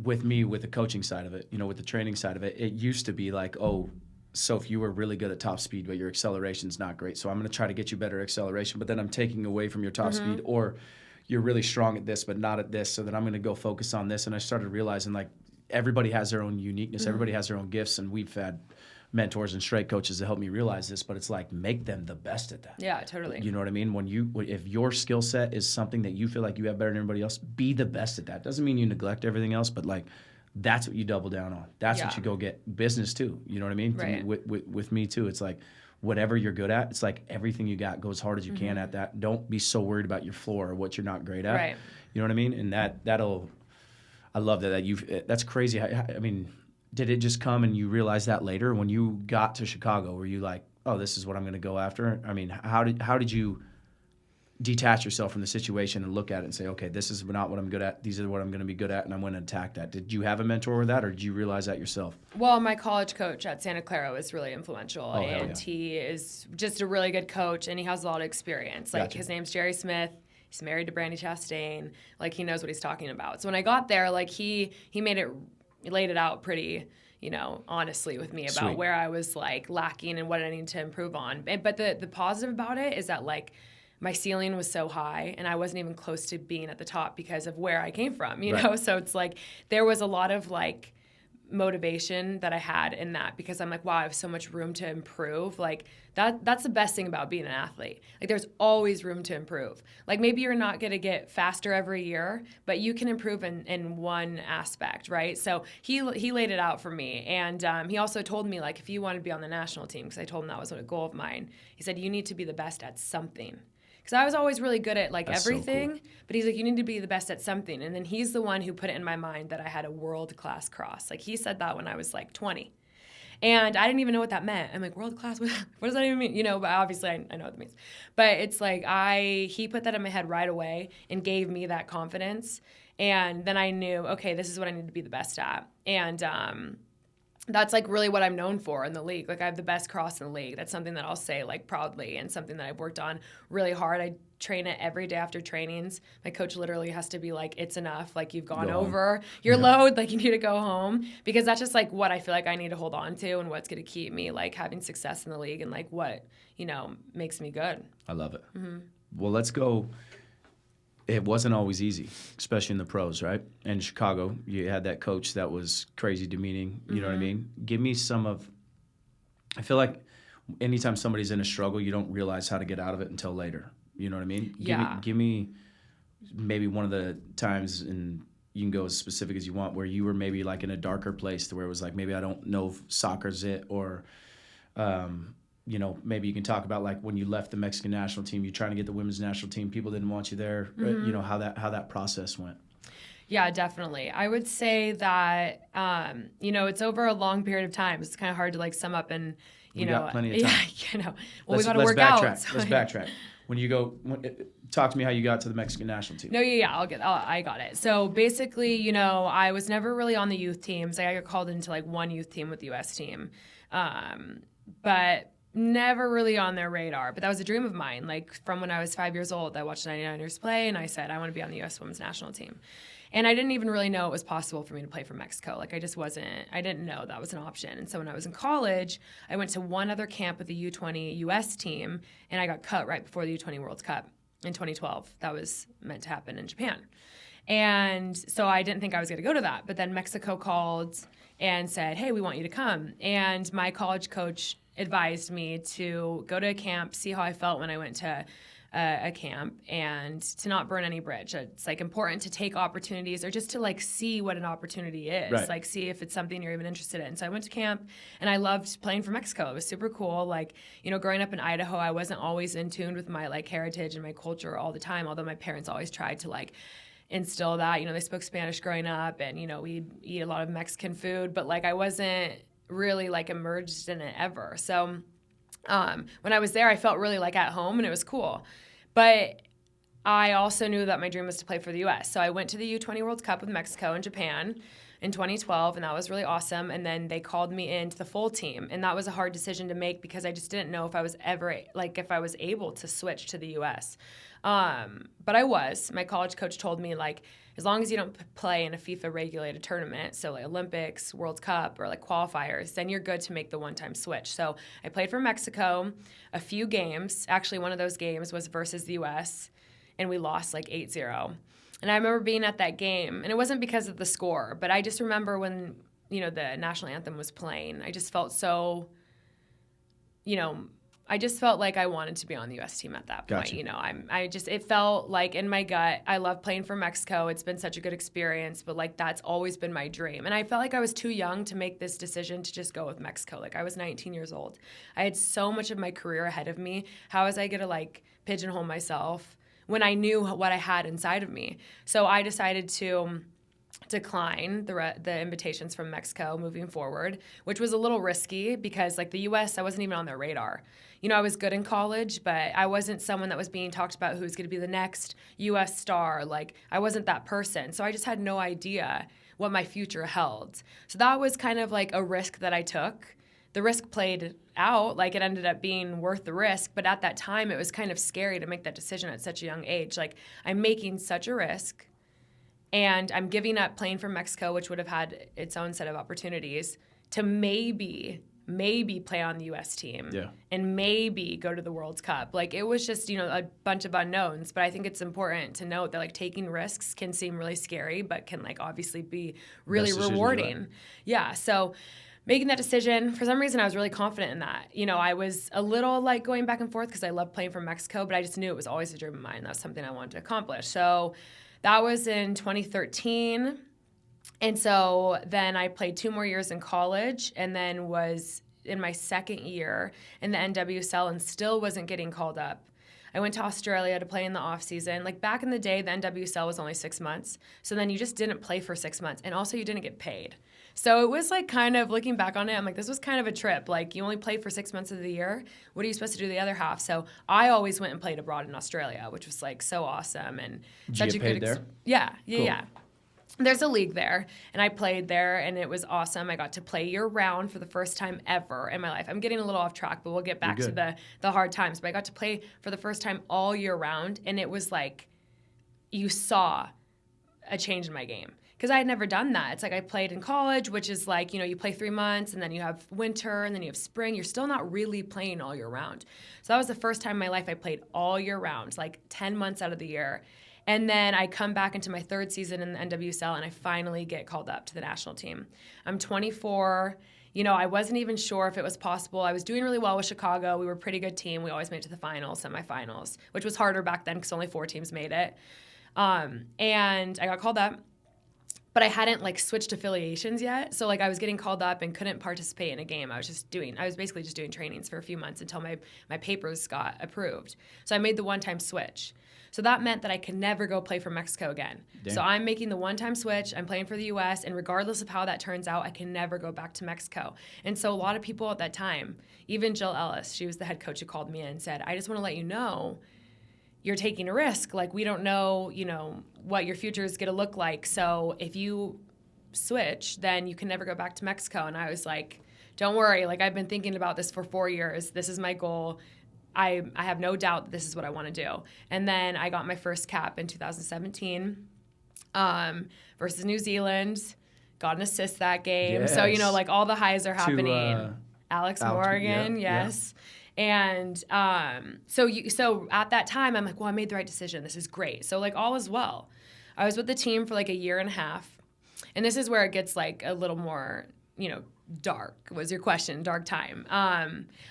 Speaker 1: with me, with the coaching side of it, you know, with the training side of it, it used to be like, oh, so if you were really good at top speed, but your acceleration's not great, so I'm going to try to get you better acceleration, but then I'm taking away from your top speed, or you're really strong at this, but not at this, so then I'm going to go focus on this. And I started realizing, like, everybody has their own uniqueness, everybody has their own gifts, and we've had mentors and strength coaches to help me realize this, but it's like, make them the best at that.
Speaker 2: Yeah, totally.
Speaker 1: You know what I mean? If your skill set is something that you feel like you have better than everybody else, be the best at that. Doesn't mean you neglect everything else, but like, that's what you double down on. That's what you go get business too. You know what I mean?
Speaker 2: Right.
Speaker 1: With me too, it's like, whatever you're good at, it's like everything you got, go as hard as you can at that. Don't be so worried about your floor or what you're not great at.
Speaker 2: Right.
Speaker 1: You know what I mean? And I love that's crazy. I mean, did it just come and you realized that later when you got to Chicago? Were you like, oh, this is what I'm going to go after? I mean, how did you detach yourself from the situation and look at it and say, okay, this is not what I'm good at. These are what I'm going to be good at, and I'm going to attack that. Did you have a mentor with that, or did you realize that yourself? Well,
Speaker 2: my college coach at Santa Clara was really influential, and he is just a really good coach, and he has a lot of experience. Like, his name's Jerry Smith. He's married to Brandy Chastain. Like, he knows what he's talking about. So when I got there, like, he laid it out pretty, honestly with me about
Speaker 1: Sweet.
Speaker 2: where I was like lacking and what I needed to improve on. But the positive about it is that like my ceiling was so high and I wasn't even close to being at the top because of where I came from, you know? So it's like there was a lot of like motivation that I had in that because I'm like, wow, I have so much room to improve. Like that's the best thing about being an athlete. Like there's always room to improve. Like maybe you're not going to get faster every year, but you can improve in one aspect, right? So he laid it out for me. And he also told me like, if you want to be on the national team, because I told him that was a goal of mine, he said, you need to be the best at something. Because I was always really good at like
Speaker 1: That's
Speaker 2: everything,
Speaker 1: so cool.
Speaker 2: but he's like, you need to be the best at something. And then he's the one who put it in my mind that I had a world-class cross. Like he said that when I was like 20. And I didn't even know what that meant. I'm like, world-class? What does that even mean? But obviously I know what that means. But it's like he put that in my head right away and gave me that confidence. And then I knew, okay, this is what I need to be the best at. And that's like really what I'm known for in the league. Like I have the best cross in the league. That's something that I'll say like proudly and something that I've worked on really hard. I train it every day after trainings. My coach literally has to be like, it's enough. Like you've gone over your load. Like you need to go home because that's just like what I feel like I need to hold on to and what's going to keep me like having success in the league and like what, makes me good.
Speaker 1: I love it.
Speaker 2: Mm-hmm.
Speaker 1: Well, let's go. It wasn't always easy, especially in the pros, right? And in Chicago, you had that coach that was crazy demeaning. You know what I mean? Give me some of. I feel like anytime somebody's in a struggle, you don't realize how to get out of it until later. You know what I mean?
Speaker 2: Yeah.
Speaker 1: Give me maybe one of the times, and you can go as specific as you want, where you were maybe like in a darker place to where it was like, maybe I don't know if soccer's it, or maybe you can talk about like when you left the Mexican national team, you're trying to get the women's national team, people didn't want you there, how that process went.
Speaker 2: Yeah, definitely. I would say that, it's over a long period of time. It's kind of hard to like sum up and,
Speaker 1: We got plenty of time.
Speaker 2: Yeah, well, we got to work out. So.
Speaker 1: Let's backtrack. When you go, talk to me how you got to the Mexican national team.
Speaker 2: No, yeah, I got it. So basically, I was never really on the youth teams. I got called into like one youth team with the U.S. team. But never really on their radar, but that was a dream of mine. Like from when I was 5 years old, I watched 99ers play and I said, I want to be on the U.S. women's national team. And I didn't even really know it was possible for me to play for Mexico. Like I didn't know that was an option. And so when I was in college, I went to one other camp with the U20 U.S. team and I got cut right before the U20 World Cup in 2012. That was meant to happen in Japan. And so I didn't think I was going to go to that. But then Mexico called and said, hey, we want you to come. And my college coach advised me to go to a camp, see how I felt when I went to a camp, and to not burn any bridge. It's like important to take opportunities or just to like see what an opportunity is,
Speaker 1: right.
Speaker 2: Like see if it's something you're even interested in. So I went to camp and I loved playing for Mexico. It was super cool. Like, growing up in Idaho, I wasn't always in tune with my like heritage and my culture all the time, although my parents always tried to like instill that. They spoke Spanish growing up and, we'd eat a lot of Mexican food, but like I wasn't really like immersed in it ever. So when I was there, I felt really like at home and it was cool. But I also knew that my dream was to play for the U.S. So I went to the U20 World Cup with Mexico and Japan in 2012, and that was really awesome. And then they called me into the full team, and that was a hard decision to make because I just didn't know if I was able to switch to the U.S. But I was. My college coach told me, like, as long as you don't play in a FIFA-regulated tournament, so like Olympics, World Cup, or like qualifiers, then you're good to make the one-time switch. So I played for Mexico a few games. Actually, one of those games was versus the U.S., and we lost like 8-0. And I remember being at that game, and it wasn't because of the score, but I just remember when, the national anthem was playing, I just felt so, I just felt like I wanted to be on the U.S. team at that point.
Speaker 1: Gotcha.
Speaker 2: It felt like in my gut, I love playing for Mexico. It's been such a good experience, but like that's always been my dream. And I felt like I was too young to make this decision to just go with Mexico. Like I was 19 years old. I had so much of my career ahead of me. How was I going to like pigeonhole myself when I knew what I had inside of me? So I decided to decline the invitations from Mexico moving forward, which was a little risky because like the U.S., I wasn't even on their radar. I was good in college, but I wasn't someone that was being talked about who's going to be the next U.S. star. Like I wasn't that person. So I just had no idea what my future held. So that was kind of like a risk that I took. The risk played out, like it ended up being worth the risk, but at that time it was kind of scary to make that decision at such a young age. Like I'm making such a risk and I'm giving up playing for Mexico, which would have had its own set of opportunities, to maybe play on the U.S. team and maybe go to the World Cup. Like, it was just, a bunch of unknowns. But I think it's important to note that, like, taking risks can seem really scary, but can, like, obviously be really rewarding. Yeah, so making that decision, for some reason, I was really confident in that. I was a little, like, going back and forth because I love playing for Mexico, but I just knew it was always a dream of mine. That was something I wanted to accomplish. So that was in 2013. And so then I played 2 more years in college and then was in my second year in the NWSL and still wasn't getting called up. I went to Australia to play in the off season. Like, back in the day, the NWSL was only 6 months. So then you just didn't play for 6 months. And also you didn't get paid. So it was like, kind of looking back on it, I'm like, this was kind of a trip. Like, you only play for 6 months of the year. What are you supposed to do the other half? So I always went and played abroad in Australia, which was like so awesome and such a good
Speaker 1: there?
Speaker 2: Yeah.
Speaker 1: Cool.
Speaker 2: There's a league there, and I played there, and it was awesome. I got to play year-round for the first time ever in my life. I'm getting a little off track, but we'll get back to the hard times. But I got to play for the first time all year-round, and it was like you saw a change in my game. Because I had never done that. It's like I played in college, which is like, you play 3 months, and then you have winter, and then you have spring. You're still not really playing all year round. So that was the first time in my life I played all year round, like 10 months out of the year. And then I come back into my 3rd season in the NWSL, and I finally get called up to the national team. I'm 24. I wasn't even sure if it was possible. I was doing really well with Chicago. We were a pretty good team. We always made it to the finals, semifinals, which was harder back then because only 4 teams made it. And I got called up. But I hadn't, like, switched affiliations yet. So, like, I was getting called up and couldn't participate in a game. I was basically just doing trainings for a few months until my papers got approved. So I made the one-time switch. So that meant that I could never go play for Mexico again. Damn. So I'm making the one-time switch. I'm playing for the U.S., and regardless of how that turns out, I can never go back to Mexico. And so a lot of people at that time, even Jill Ellis, she was the head coach who called me in and said, I just want to let you know you're taking a risk. Like, we don't know, what your future is going to look like. So if you switch, then you can never go back to Mexico. And I was like, don't worry. Like, I've been thinking about this for 4 years. This is my goal. I have no doubt that this is what I want to do. And then I got my first cap in 2017 versus New Zealand. Got an assist that game. Yes. So, like, all the highs are happening. Alex Morgan, yes. Yeah. And so at that time, I'm like, well, I made the right decision. This is great. So, like, all is well. I was with the team for, like, a year and a half. And this is where it gets, like, a little more, dark was your question, dark time.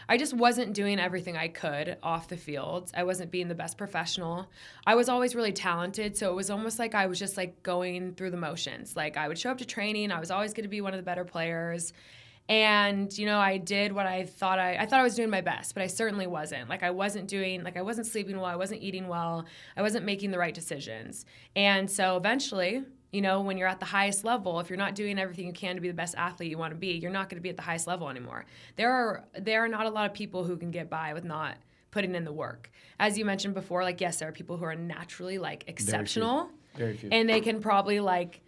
Speaker 2: I just wasn't doing everything I could off the field. I wasn't being the best professional. I was always really talented, so it was almost like I was just, like, going through the motions. Like, I would show up to training. I was always going to be one of the better players. And, I did what I thought I was doing my best, but I certainly wasn't. Like, I wasn't sleeping well. I wasn't eating well. I wasn't making the right decisions. And so eventually, when you're at the highest level, if you're not doing everything you can to be the best athlete you want to be, you're not going to be at the highest level anymore. There are not a lot of people who can get by with not putting in the work. As you mentioned before, like, yes, there are people who are naturally, like, exceptional.
Speaker 1: Very few.
Speaker 2: And they can probably, like,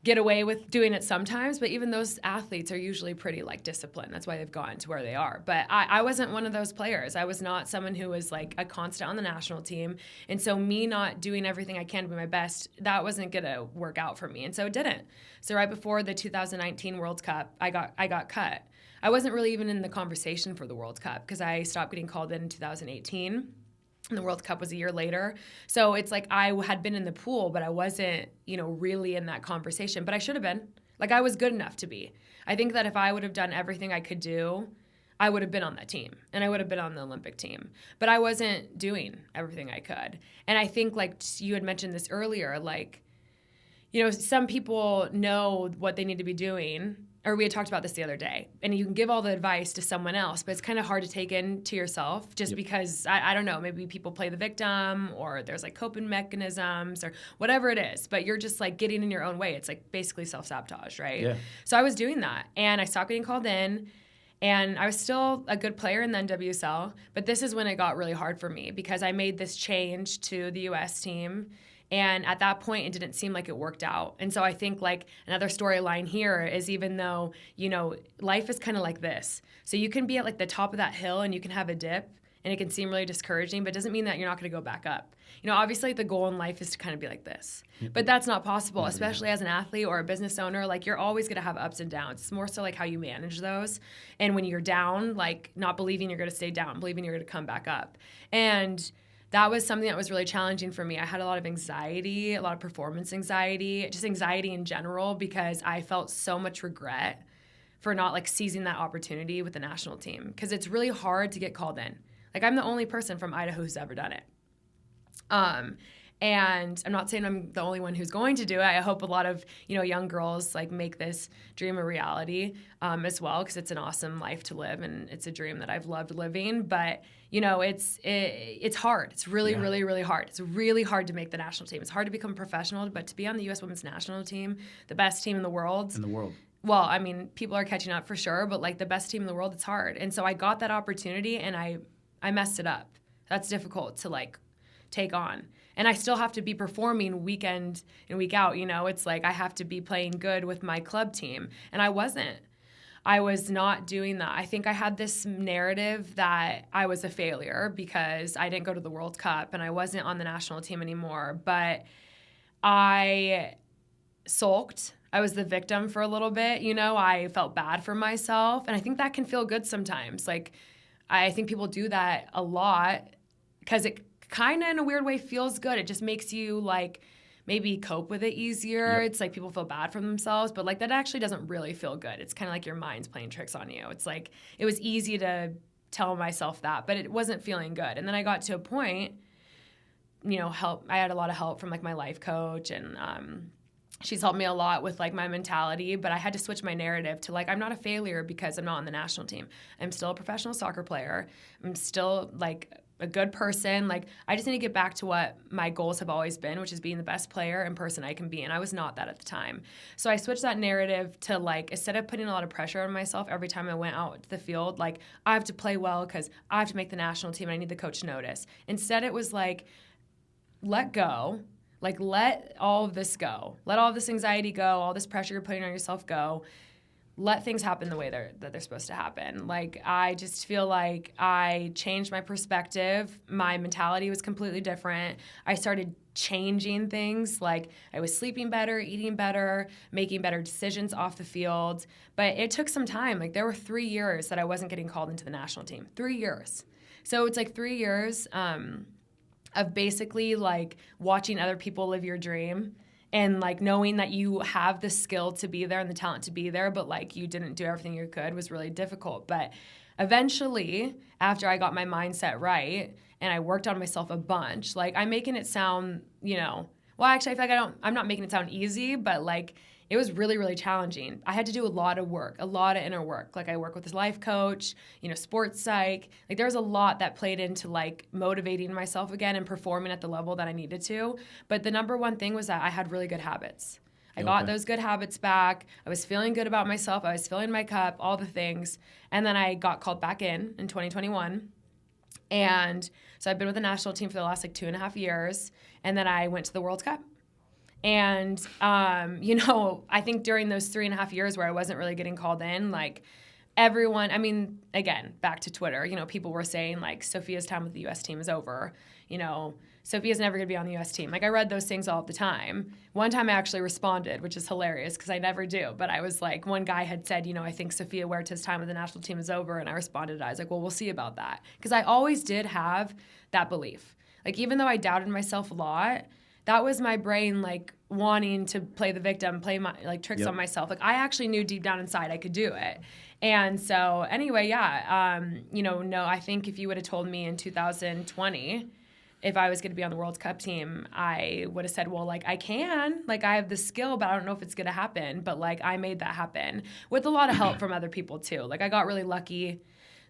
Speaker 2: get away with doing it sometimes, but even those athletes are usually pretty, like, disciplined. That's why they've gotten to where they are. But I wasn't one of those players. I was not someone who was, like, a constant on the national team. And so me not doing everything I can to be my best, that wasn't going to work out for me. And so it didn't. So right before the 2019 World Cup, I got cut. I wasn't really even in the conversation for the World Cup because I stopped getting called in 2018. And the World Cup was a year later. So it's like I had been in the pool, but I wasn't, really in that conversation. But I should have been. Like, I was good enough to be. I think that if I would have done everything I could do, I would have been on that team. And I would have been on the Olympic team. But I wasn't doing everything I could. And I think, like, you had mentioned this earlier, like, some people know what they need to be doing. Or we had talked about this the other day, and you can give all the advice to someone else, but it's kind of hard to take into yourself just because, I don't know, maybe people play the victim or there's, like, coping mechanisms or whatever it is, but you're just, like, getting in your own way. It's, like, basically self-sabotage, right? Yeah. So I was doing that, and I stopped getting called in, and I was still a good player in the NWSL, but this is when it got really hard for me because I made this change to the U.S. team. And at that point, it didn't seem like it worked out. And so I think, like, another storyline here is even though, life is kind of like this. So you can be at, like, the top of that hill and you can have a dip and it can seem really discouraging, but it doesn't mean that you're not going to go back up. Obviously the goal in life is to kind of be like this, but that's not possible, especially as an athlete or a business owner. Like, you're always going to have ups and downs. It's more so like how you manage those. And when you're down, like, not believing you're going to stay down, believing you're going to come back up. And that was something that was really challenging for me. I had a lot of anxiety, a lot of performance anxiety, just anxiety in general, because I felt so much regret for not like seizing that opportunity with the national team, because it's really hard to get called in. Like, I'm the only person from Idaho who's ever done it. And I'm not saying I'm the only one who's going to do it. I hope a lot of, young girls like make this dream a reality as well, because it's an awesome life to live, and it's a dream that I've loved living. But, it's hard. It's really, really, really hard. It's really hard to make the national team. It's hard to become a professional, but to be on the U.S. women's national team, the best team in the world. Well, I mean, people are catching up for sure, but like the best team in the world, it's hard. And so I got that opportunity and I messed it up. That's difficult to like take on. And I still have to be performing week in and week out. It's like I have to be playing good with my club team. And I wasn't. I was not doing that. I think I had this narrative that I was a failure because I didn't go to the World Cup and I wasn't on the national team anymore. But I sulked. I was the victim for a little bit. I felt bad for myself. And I think that can feel good sometimes. Like, I think people do that a lot because it kind of in a weird way feels good. It just makes you like maybe cope with it easier. Yep. It's like people feel bad for themselves, but like that actually doesn't really feel good. It's kind of like your mind's playing tricks on you. It's like it was easy to tell myself that, but it wasn't feeling good. And then I got to a point, help. I had a lot of help from like my life coach, and she's helped me a lot with like my mentality, but I had to switch my narrative to like, I'm not a failure because I'm not on the national team. I'm still a professional soccer player. I'm still like a good person. Like, I just need to get back to what my goals have always been, which is being the best player and person I can be. And I was not that at the time. So I switched that narrative to like, instead of putting a lot of pressure on myself every time I went out to the field, like I have to play well because I have to make the national team and I need the coach to notice. Instead, it was like, let go. Like, let all of this go. Let all of this anxiety go, all this pressure you're putting on yourself go. Let things happen the way that they're supposed to happen. Like, I just feel like I changed my perspective. My mentality was completely different. I started changing things. Like, I was sleeping better, eating better, making better decisions off the field. But it took some time. Like, there were 3 years that I wasn't getting called into the national team. 3 years. So it's like 3 years of basically like watching other people live your dream and like knowing that you have the skill to be there and the talent to be there, but like you didn't do everything you could was really difficult. But eventually, after I got my mindset right and I worked on myself a bunch, like I'm making it sound, well, actually I feel like I'm not making it sound easy, but like it was really, really challenging. I had to do a lot of work, a lot of inner work. Like I work with this life coach, sports psych. Like there was a lot that played into like motivating myself again and performing at the level that I needed to. But the number one thing was that I had really good habits. I got those good habits back. I was feeling good about myself. I was filling my cup, all the things. And then I got called back in 2021. And so I've been with the national team for the last like 2.5 years. And then I went to the World Cup. And, I think during those 3.5 years where I wasn't really getting called in, like everyone, I mean, again, back to Twitter, people were saying like Sofia's time with the U.S. team is over. Sofia's never going to be on the U.S. team. Like I read those things all the time. One time I actually responded, which is hilarious because I never do. But I was like, one guy had said, I think Sofia Huerta's time with the national team is over. And I responded, I was like, well, we'll see about that. Because I always did have that belief. Like even though I doubted myself a lot, that was my brain like wanting to play the victim, play my like tricks on myself. Like I actually knew deep down inside I could do it. And so anyway, no, I think if you would have told me in 2020 if I was going to be on the World Cup team, I would have said, well, like I can, like I have the skill, but I don't know if it's going to happen. But like I made that happen with a lot of help from other people too. Like I got really lucky.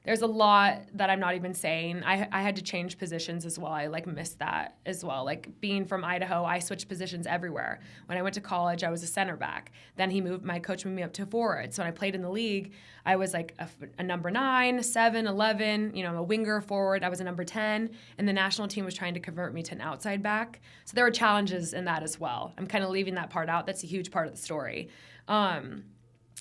Speaker 2: There's a lot that I'm not even saying. I had to change positions as well. I like missed that as well. Like being from Idaho, I switched positions everywhere. When I went to college, I was a center back. Then my coach moved me up to forward. So when I played in the league, I was like a number 9, 7, 11, a winger forward. I was a number 10. And the national team was trying to convert me to an outside back. So there were challenges in that as well. I'm kind of leaving that part out. That's a huge part of the story. And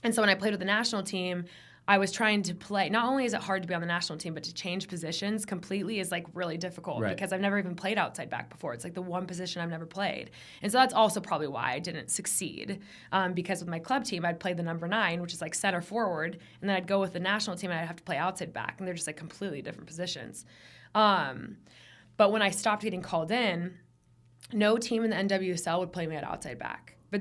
Speaker 2: so when I played with the national team, I was trying to play. Not only is it hard to be on the national team, but to change positions completely is like really difficult because I've never even played outside back before. It's like the one position I've never played. And so that's also probably why I didn't succeed. Because with my club team, I'd play the number 9, which is like center forward, and then I'd go with the national team and I'd have to play outside back. And they're just like completely different positions. But when I stopped getting called in, no team in the NWSL would play me at outside back. But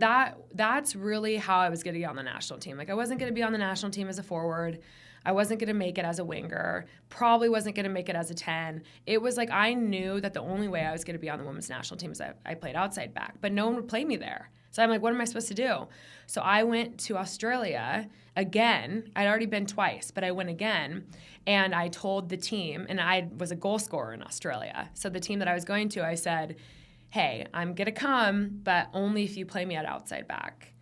Speaker 2: that's really how I was going to get on the national team. Like, I wasn't going to be on the national team as a forward. I wasn't going to make it as a winger. Probably wasn't going to make it as a 10. It was like I knew that the only way I was going to be on the women's national team is I played outside back. But no one would play me there. So I'm like, what am I supposed to do? So I went to Australia again. I'd already been twice, but I went again. And I told the team, and I was a goal scorer in Australia. So the team that I was going to, I said, hey, I'm going to come, but only if you play me at outside back.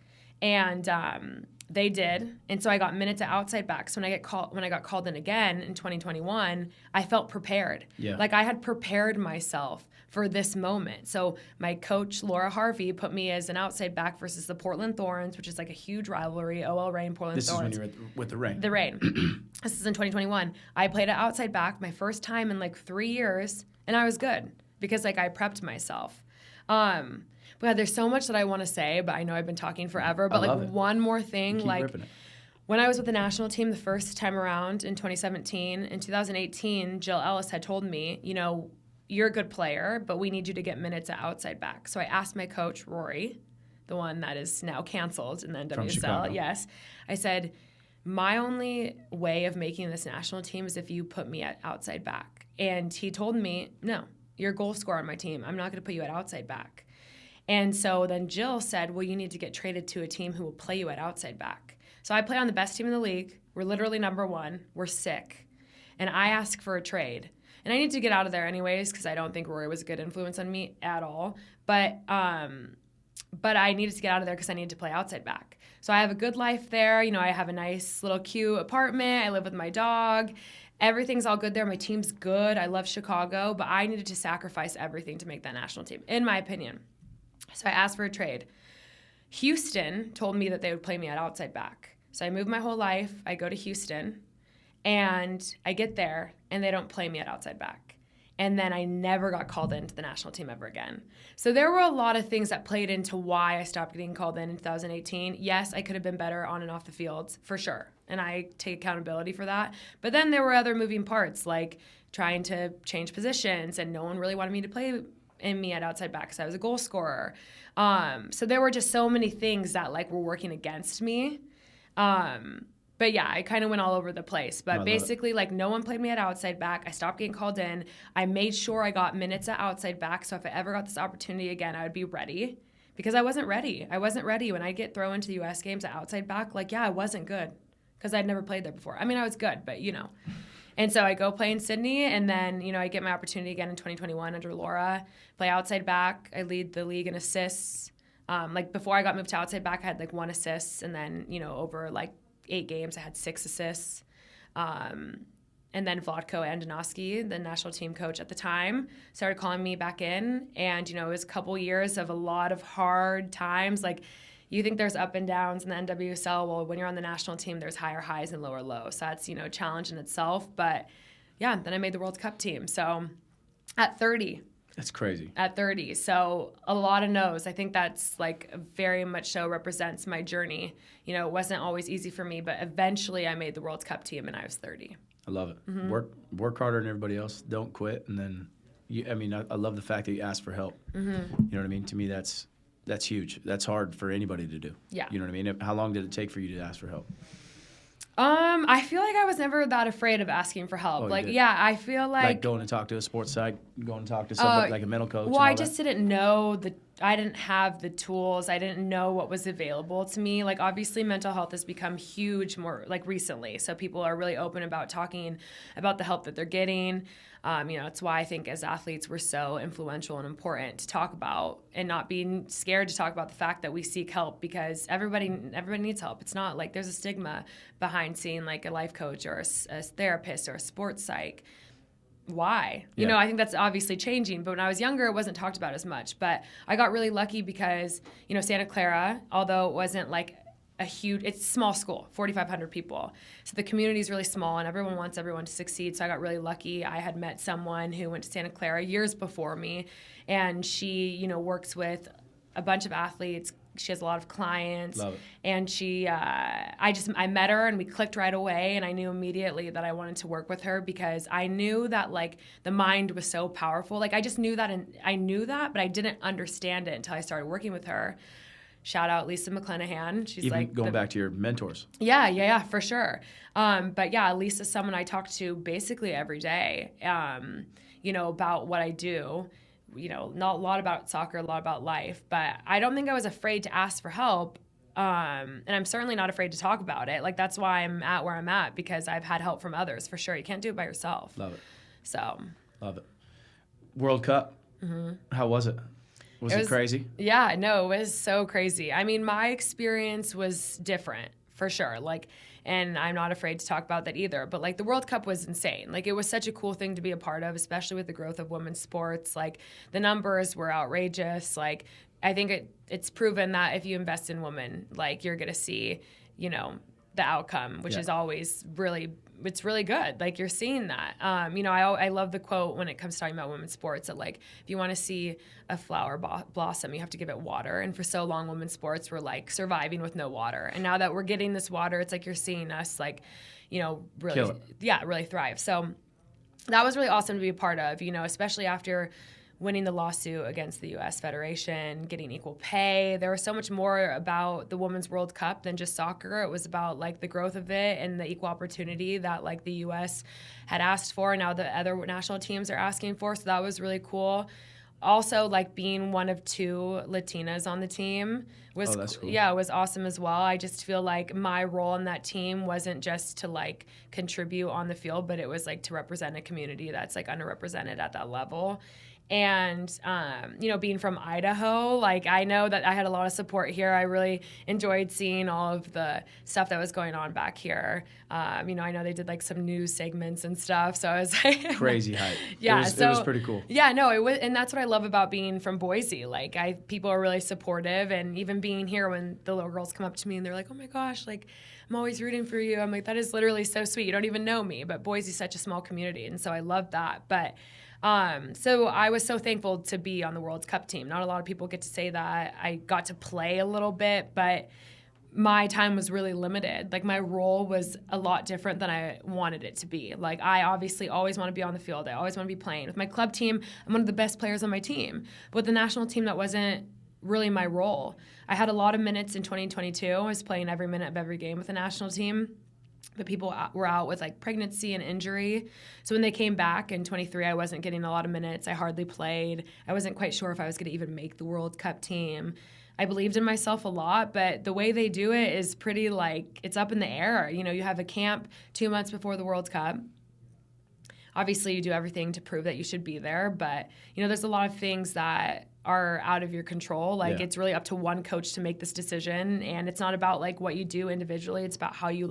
Speaker 2: And they did. And so I got minutes at outside back. So when I got called in again in 2021, I felt prepared. Yeah. Like I had prepared myself for this moment. So my coach, Laura Harvey, put me as an outside back versus the Portland Thorns, which is like a huge rivalry, OL Reign, Portland Thorns.
Speaker 1: This is when you were with the Reign.
Speaker 2: The Reign. This is in 2021. I played at outside back my first time in like 3 years, and I was good because like I prepped myself. But there's so much that I want to say, but I know I've been talking forever. But like one more thing, like when I was with the national team the first time around in 2017, in 2018, Jill Ellis had told me, you know, you're a good player, but we need you to get minutes at outside back. So I asked my coach, Rory, the one that is now canceled in the NWSL, yes. I said, my only way of making this national team is if you put me at outside back. And he told me, no, you're a goal scorer on my team. I'm not going to put you at outside back. And so then Jill said, well, you need to get traded to a team who will play you at outside back. So I play on the best team in the league. We're literally number 1. We're sick. And I ask for a trade. And I need to get out of there anyways because I don't think Rory was a good influence on me at all. But I needed to get out of there because I needed to play outside back. So I have a good life there. You know, I have a nice little cute apartment. I live with my dog. Everything's all good there. My team's good. I love Chicago. But I needed to sacrifice everything to make that national team, in my opinion. So I asked for a trade. Houston told me that they would play me at outside back. So I moved my whole life. I go to Houston. And I get there, and they don't play me at outside back. And then I never got called into the national team ever again. So there were a lot of things that played into why I stopped getting called in 2018. Yes, I could have been better on and off the field, for sure. And I take accountability for that. But then there were other moving parts, like trying to change positions, and no one really wanted me to play in me at outside back because I was a goal scorer. So there were just so many things that like were working against me. But yeah, I kind of went all over the place. But basically, like, no one played me at outside back. I stopped getting called in. I made sure I got minutes at outside back. So if I ever got this opportunity again, I would be ready. Because I wasn't ready. I wasn't ready. When I get thrown into the U.S. games at outside back, like, yeah, I wasn't good. Because I'd never played there before. I mean, I was good, but, you know. And so I go play in Sydney, and then, you know, I get my opportunity again in 2021 under Laura. Play outside back. I lead the league in assists. Like, before I got moved to outside back, I had, like, 1 assist. And then, you know, over, like, 8 games, I had 6 assists. And then Vlatko Andonovski, the national team coach at the time, started calling me back in. And, you know, it was a couple years of a lot of hard times. Like, you think there's up and downs in the NWSL. Well, when you're on the national team, there's higher highs and lower lows. So that's, you know, a challenge in itself. But, yeah, then I made the World Cup team. So at 30.
Speaker 1: That's crazy.
Speaker 2: At 30. So a lot of no's. I think that's like very much so represents my journey. You know, it wasn't always easy for me, but eventually I made the World Cup team and I was 30.
Speaker 1: I love it. Mm-hmm. Work harder than everybody else. Don't quit. And then, I love the fact that you ask for help. Mm-hmm. You know what I mean? To me, that's huge. That's hard for anybody to do.
Speaker 2: Yeah.
Speaker 1: You know what I mean? How long did it take for you to ask for help?
Speaker 2: I feel like I was never that afraid of asking for help. I feel like
Speaker 1: going to talk to a sports psych, going to talk to somebody like a mental coach.
Speaker 2: Well, I just didn't know I didn't have the tools. I didn't know what was available to me. Like, obviously, mental health has become huge more like recently. So people are really open about talking about the help that they're getting. It's why I think as athletes we're so influential and important to talk about, and not being scared to talk about the fact that we seek help, because everybody needs help. It's not like there's a stigma behind seeing like a life coach or a therapist or a sports psych. Why? Yeah. You know, I think that's obviously changing. But when I was younger, it wasn't talked about as much. But I got really lucky because, you know, Santa Clara, although it wasn't like it's a small school, 4,500 people. So the community is really small and everyone wants everyone to succeed. So I got really lucky. I had met someone who went to Santa Clara years before me, and she, works with a bunch of athletes. She has a lot of clients.
Speaker 1: Love it.
Speaker 2: And I met her and we clicked right away, and I knew immediately that I wanted to work with her because I knew that the mind was so powerful. I just knew that, and I knew that, but I didn't understand it until I started working with her. Shout out Lisa McClanahan. She's
Speaker 1: even going back to your mentors.
Speaker 2: Yeah, for sure. But yeah, Lisa's someone I talk to basically every day, about what I do. Not a lot about soccer, a lot about life, but I don't think I was afraid to ask for help. And I'm certainly not afraid to talk about it. That's why I'm at where I'm at, because I've had help from others for sure. You can't do it by yourself.
Speaker 1: Love it.
Speaker 2: So.
Speaker 1: Love it. World Cup. Mm-hmm. How was it? Was it crazy?
Speaker 2: Yeah, no, it was so crazy. I mean, my experience was different for sure. And I'm not afraid to talk about that either. But the World Cup was insane. It was such a cool thing to be a part of, especially with the growth of women's sports. The numbers were outrageous. I think it's proven that if you invest in women, you're going to see, the outcome, which is always it's really good. You're seeing that. I love the quote when it comes to talking about women's sports that if you want to see a flower blossom, you have to give it water. And for so long, women's sports were surviving with no water. And now that we're getting this water, it's you're seeing us really, really thrive. So that was really awesome to be a part of, especially after winning the lawsuit against the U.S. Federation, getting equal pay. There was so much more about the Women's World Cup than just soccer. It was about the growth of it and the equal opportunity that the U.S. had asked for, and now the other national teams are asking for. So that was really cool. Also, being one of 2 Latinas on the team was
Speaker 1: that's cool.
Speaker 2: Yeah, it was awesome as well. I just feel my role in that team wasn't just to contribute on the field, but it was to represent a community that's underrepresented at that level. And, being from Idaho, I know that I had a lot of support here. I really enjoyed seeing all of the stuff that was going on back here. I know they did some news segments and stuff. So I was
Speaker 1: crazy hype.
Speaker 2: Yeah.
Speaker 1: It was pretty cool.
Speaker 2: Yeah, no, it was. And that's what I love about being from Boise. People are really supportive. And even being here, when the little girls come up to me and they're like, oh my gosh, I'm always rooting for you. I'm that is literally so sweet. You don't even know me, but Boise's such a small community. And so I love that. But so I was so thankful to be on the World Cup team. Not a lot of people get to say that. I got to play a little bit, but my time was really limited. My role was a lot different than I wanted it to be. I obviously always want to be on the field. I always want to be playing. With my club team, I'm one of the best players on my team. But with the national team, that wasn't really my role. I had a lot of minutes in 2022. I was playing every minute of every game with the national team. But people were out with pregnancy and injury. So when they came back in 23, I wasn't getting a lot of minutes. I hardly played. I wasn't quite sure if I was going to even make the World Cup team. I believed in myself a lot, but the way they do it is pretty it's up in the air. You have a camp 2 months before the World Cup. Obviously, you do everything to prove that you should be there, but there's a lot of things that are out of your control. It's really up to one coach to make this decision, and it's not about what you do individually. It's about how you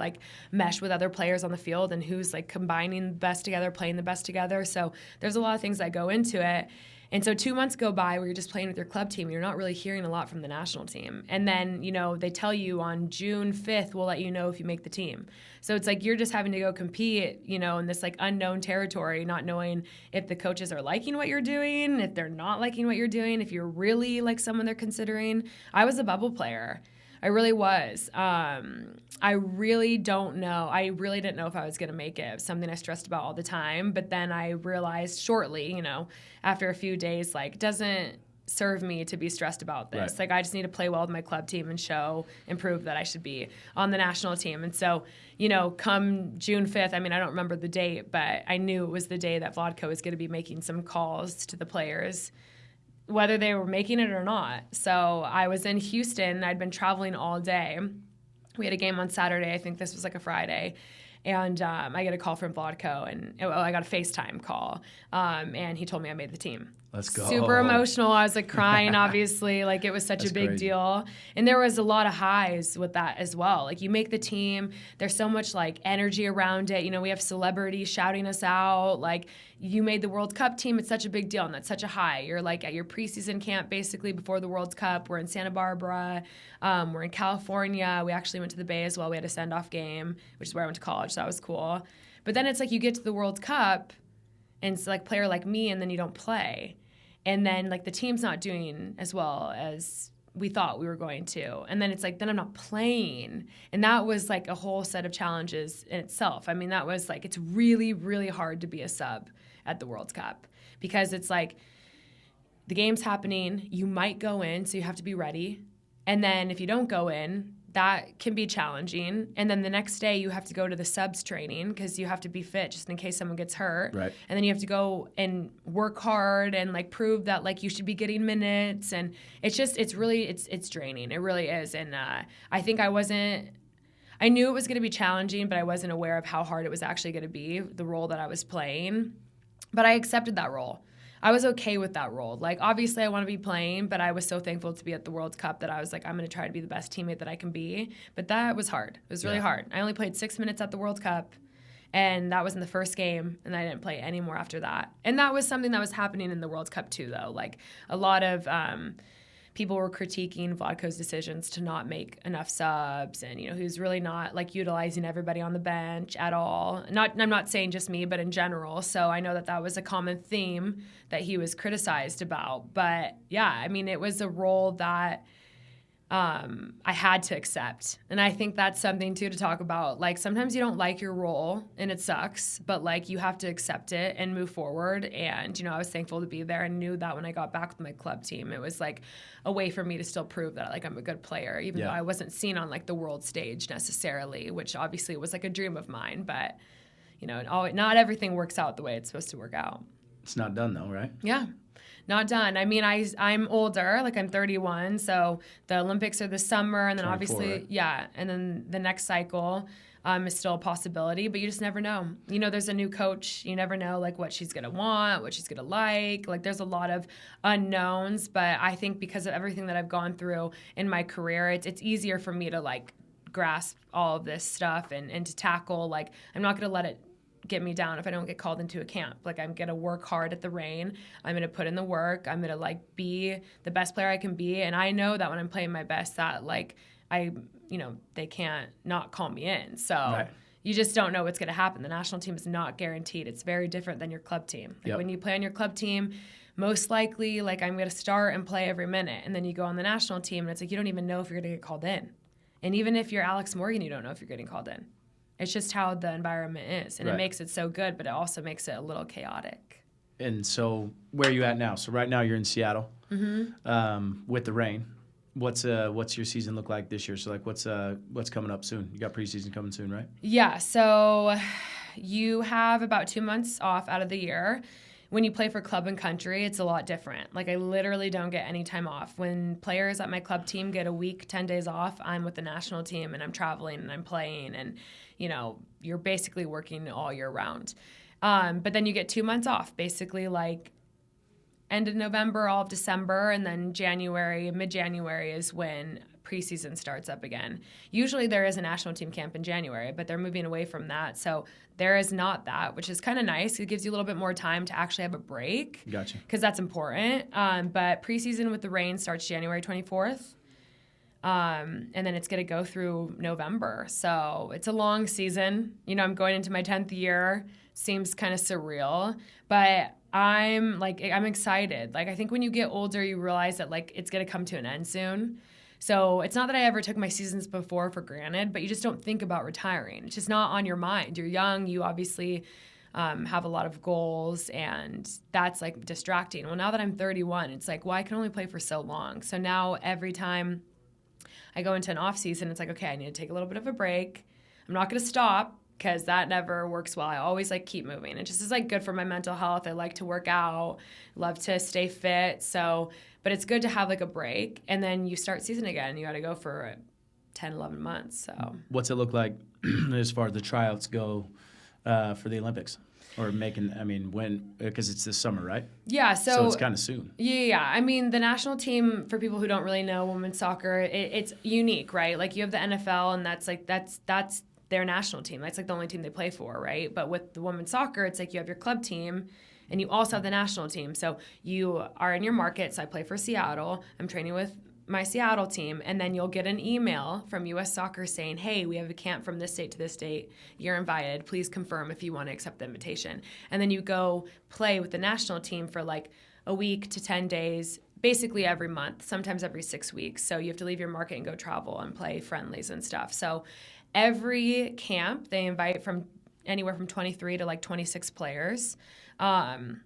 Speaker 2: mesh with other players on the field and who's combining the best together, playing the best together. So there's a lot of things that go into it. And so 2 months go by where you're just playing with your club team. You're not really hearing a lot from the national team. And then, they tell you on June 5th, we'll let you know if you make the team. So it's you're just having to go compete, in this unknown territory, not knowing if the coaches are liking what you're doing, if they're not liking what you're doing, if you're really someone they're considering. I was a bubble player. I really was. I really don't know. I really didn't know if I was going to make it. It was something I stressed about all the time. But then I realized shortly, after a few days, it doesn't serve me to be stressed about this.
Speaker 1: Right.
Speaker 2: I just need to play well with my club team and prove that I should be on the national team. And so, come June 5th, I don't remember the date, but I knew it was the day that Vodka was going to be making some calls to the players, whether they were making it or not. So I was in Houston. I'd been traveling all day. We had a game on Saturday. I think this was a Friday. And I get a call from Vodka, and I got a FaceTime call, and he told me I made the team.
Speaker 1: Let's go.
Speaker 2: Super emotional. I was like crying, obviously. Like it was such a big deal. And there was a lot of highs with that as well. Like you make the team. There's so much like energy around it. You know, we have celebrities shouting us out. Like you made the World Cup team. It's such a big deal. And that's such a high. You're like at your preseason camp basically before the World Cup. We're in Santa Barbara. We're in California. We actually went to the Bay as well. We had a send-off game, which is where I went to college. So that was cool. But then it's like you get to the World Cup and it's like player like me, and then you don't play. And then like the team's not doing as well as we thought we were going to. And then it's like, then I'm not playing. And that was like a whole set of challenges in itself. I mean, that was like, it's really, really hard to be a sub at the World Cup because it's like the game's happening, you might go in, so you have to be ready. And then if you don't go in, that can be challenging. And then the next day you have to go to the subs training because you have to be fit just in case someone gets hurt.
Speaker 1: Right.
Speaker 2: And then you have to go and work hard and like prove that like you should be getting minutes. And it's draining. It really is. And I think I knew it was going to be challenging, but I wasn't aware of how hard it was actually going to be, the role that I was playing. But I accepted that role. I was okay with that role. Like, obviously, I want to be playing, but I was so thankful to be at the World Cup that I was like, I'm going to try to be the best teammate that I can be. But that was hard. It was really hard. I only played 6 minutes at the World Cup, and that was in the first game, and I didn't play any more after that. And that was something that was happening in the World Cup, too, though. Like, a lot of people were critiquing Vlatko's decisions to not make enough subs, and he was really not like utilizing everybody on the bench at all. I'm not saying just me, but in general. So I know that was a common theme that he was criticized about. But yeah, I mean, it was a role that I had to accept. And I think that's something too to talk about. Like sometimes you don't like your role and it sucks, but like you have to accept it and move forward. And, I was thankful to be there and knew that when I got back with my club team, it was like a way for me to still prove that like I'm a good player, even though I wasn't seen on like the world stage necessarily, which obviously was like a dream of mine. But, not everything works out the way it's supposed to work out.
Speaker 1: It's not done though, right?
Speaker 2: Yeah. Not done. I mean, I'm older, like I'm 31, so the Olympics are this summer, and then obviously, right? And then the next cycle is still a possibility, but you just never know. There's a new coach. You never know, like, what she's going to want, what she's going to like. Like, there's a lot of unknowns, but I think because of everything that I've gone through in my career, it's easier for me to, like, grasp all of this stuff and to tackle, like, I'm not going to let it get me down if I don't get called into a camp. Like, I'm going to work hard at the Reign. I'm going to put in the work. I'm going to, like, be the best player I can be. And I know that when I'm playing my best that, like, they can't not call me in. So you just don't know what's going to happen. The national team is not guaranteed. It's very different than your club team. Like, when you play on your club team, most likely, like, I'm going to start and play every minute. And then you go on the national team, and it's like you don't even know if you're going to get called in. And even if you're Alex Morgan, you don't know if you're getting called in. It's just how the environment is, and it makes it so good, but it also makes it a little chaotic.
Speaker 1: And so, where are you at now? So right now you're in Seattle with the Reign. What's your season look like this year? So like, what's coming up soon? You got preseason coming soon, right?
Speaker 2: Yeah. So you have about 2 months off out of the year. When you play for club and country, it's a lot different. Like, I literally don't get any time off. When players at my club team get a week, 10 days off, I'm with the national team and I'm traveling and I'm playing, and you're basically working all year round. But then you get 2 months off, basically like end of November, all of December, and then mid-January is when preseason starts up again. Usually there is a national team camp in January, but they're moving away from that. So there is not that, which is kind of nice. It gives you a little bit more time to actually have a break.
Speaker 1: Gotcha.
Speaker 2: Because that's important. But preseason with the Reign starts January 24th. And then it's going to go through November. So it's a long season. I'm going into my 10th year. Seems kind of surreal. But I'm excited. Like, I think when you get older, you realize that, like, it's going to come to an end soon. So it's not that I ever took my seasons before for granted, but you just don't think about retiring. It's just not on your mind. You're young. You obviously have a lot of goals, and that's, like, distracting. Well, now that I'm 31, it's like, well, I can only play for so long. So now every time I go into an off season, it's like, okay, I need to take a little bit of a break. I'm not going to stop because that never works well. I always like keep moving. It just is like good for my mental health. I like to work out, love to stay fit. So, but it's good to have like a break, and then you start season again. You got to go for 10, 11 months. So
Speaker 1: what's it look like as far as the tryouts go for the Olympics? Or because it's this summer, right?
Speaker 2: Yeah, so
Speaker 1: it's kind of soon.
Speaker 2: Yeah. I mean, the national team, for people who don't really know women's soccer, it's unique, right? Like you have the NFL, and that's their national team. That's like the only team they play for, right? But with the women's soccer, it's like you have your club team, and you also have the national team. So you are in your market. So I play for Seattle. I'm training with my Seattle team, and then you'll get an email from U.S. Soccer saying, hey, we have a camp from this date to this date. You're invited. Please confirm if you want to accept the invitation. And then you go play with the national team for like a week to 10 days, basically every month, sometimes every 6 weeks. So you have to leave your market and go travel and play friendlies and stuff. So every camp, they invite from anywhere from 23 to like 26 players, and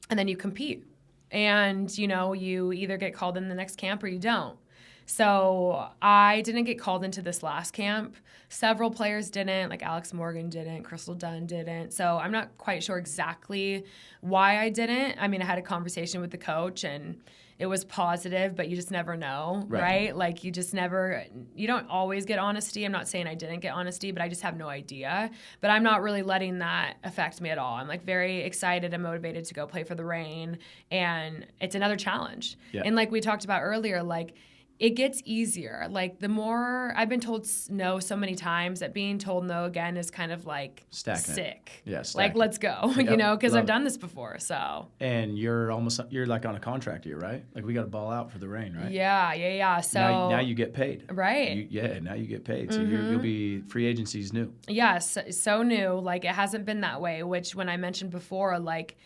Speaker 2: then you compete. And, you either get called in the next camp or you don't. So I didn't get called into this last camp. Several players didn't, like Alex Morgan didn't, Crystal Dunn didn't. So I'm not quite sure exactly why I didn't. I mean, I had a conversation with the coach, and it was positive, but you just never know, right? Like you don't always get honesty. I'm not saying I didn't get honesty, but I just have no idea. But I'm not really letting that affect me at all. I'm like very excited and motivated to go play for the Reign, and it's another challenge. Yeah. And like we talked about earlier, like it gets easier. Like the more I've been told no so many times, that being told no again is kind of like sick. Yeah, like let's go, because I've done this before. So. And
Speaker 1: you're like on a contract year, right? Like we got to ball out for the Reign, right?
Speaker 2: Yeah. So
Speaker 1: now you get paid,
Speaker 2: right?
Speaker 1: Now you get paid. So you'll be free agency's new.
Speaker 2: Yes, so new. Like it hasn't been that way. Which when I mentioned before, like.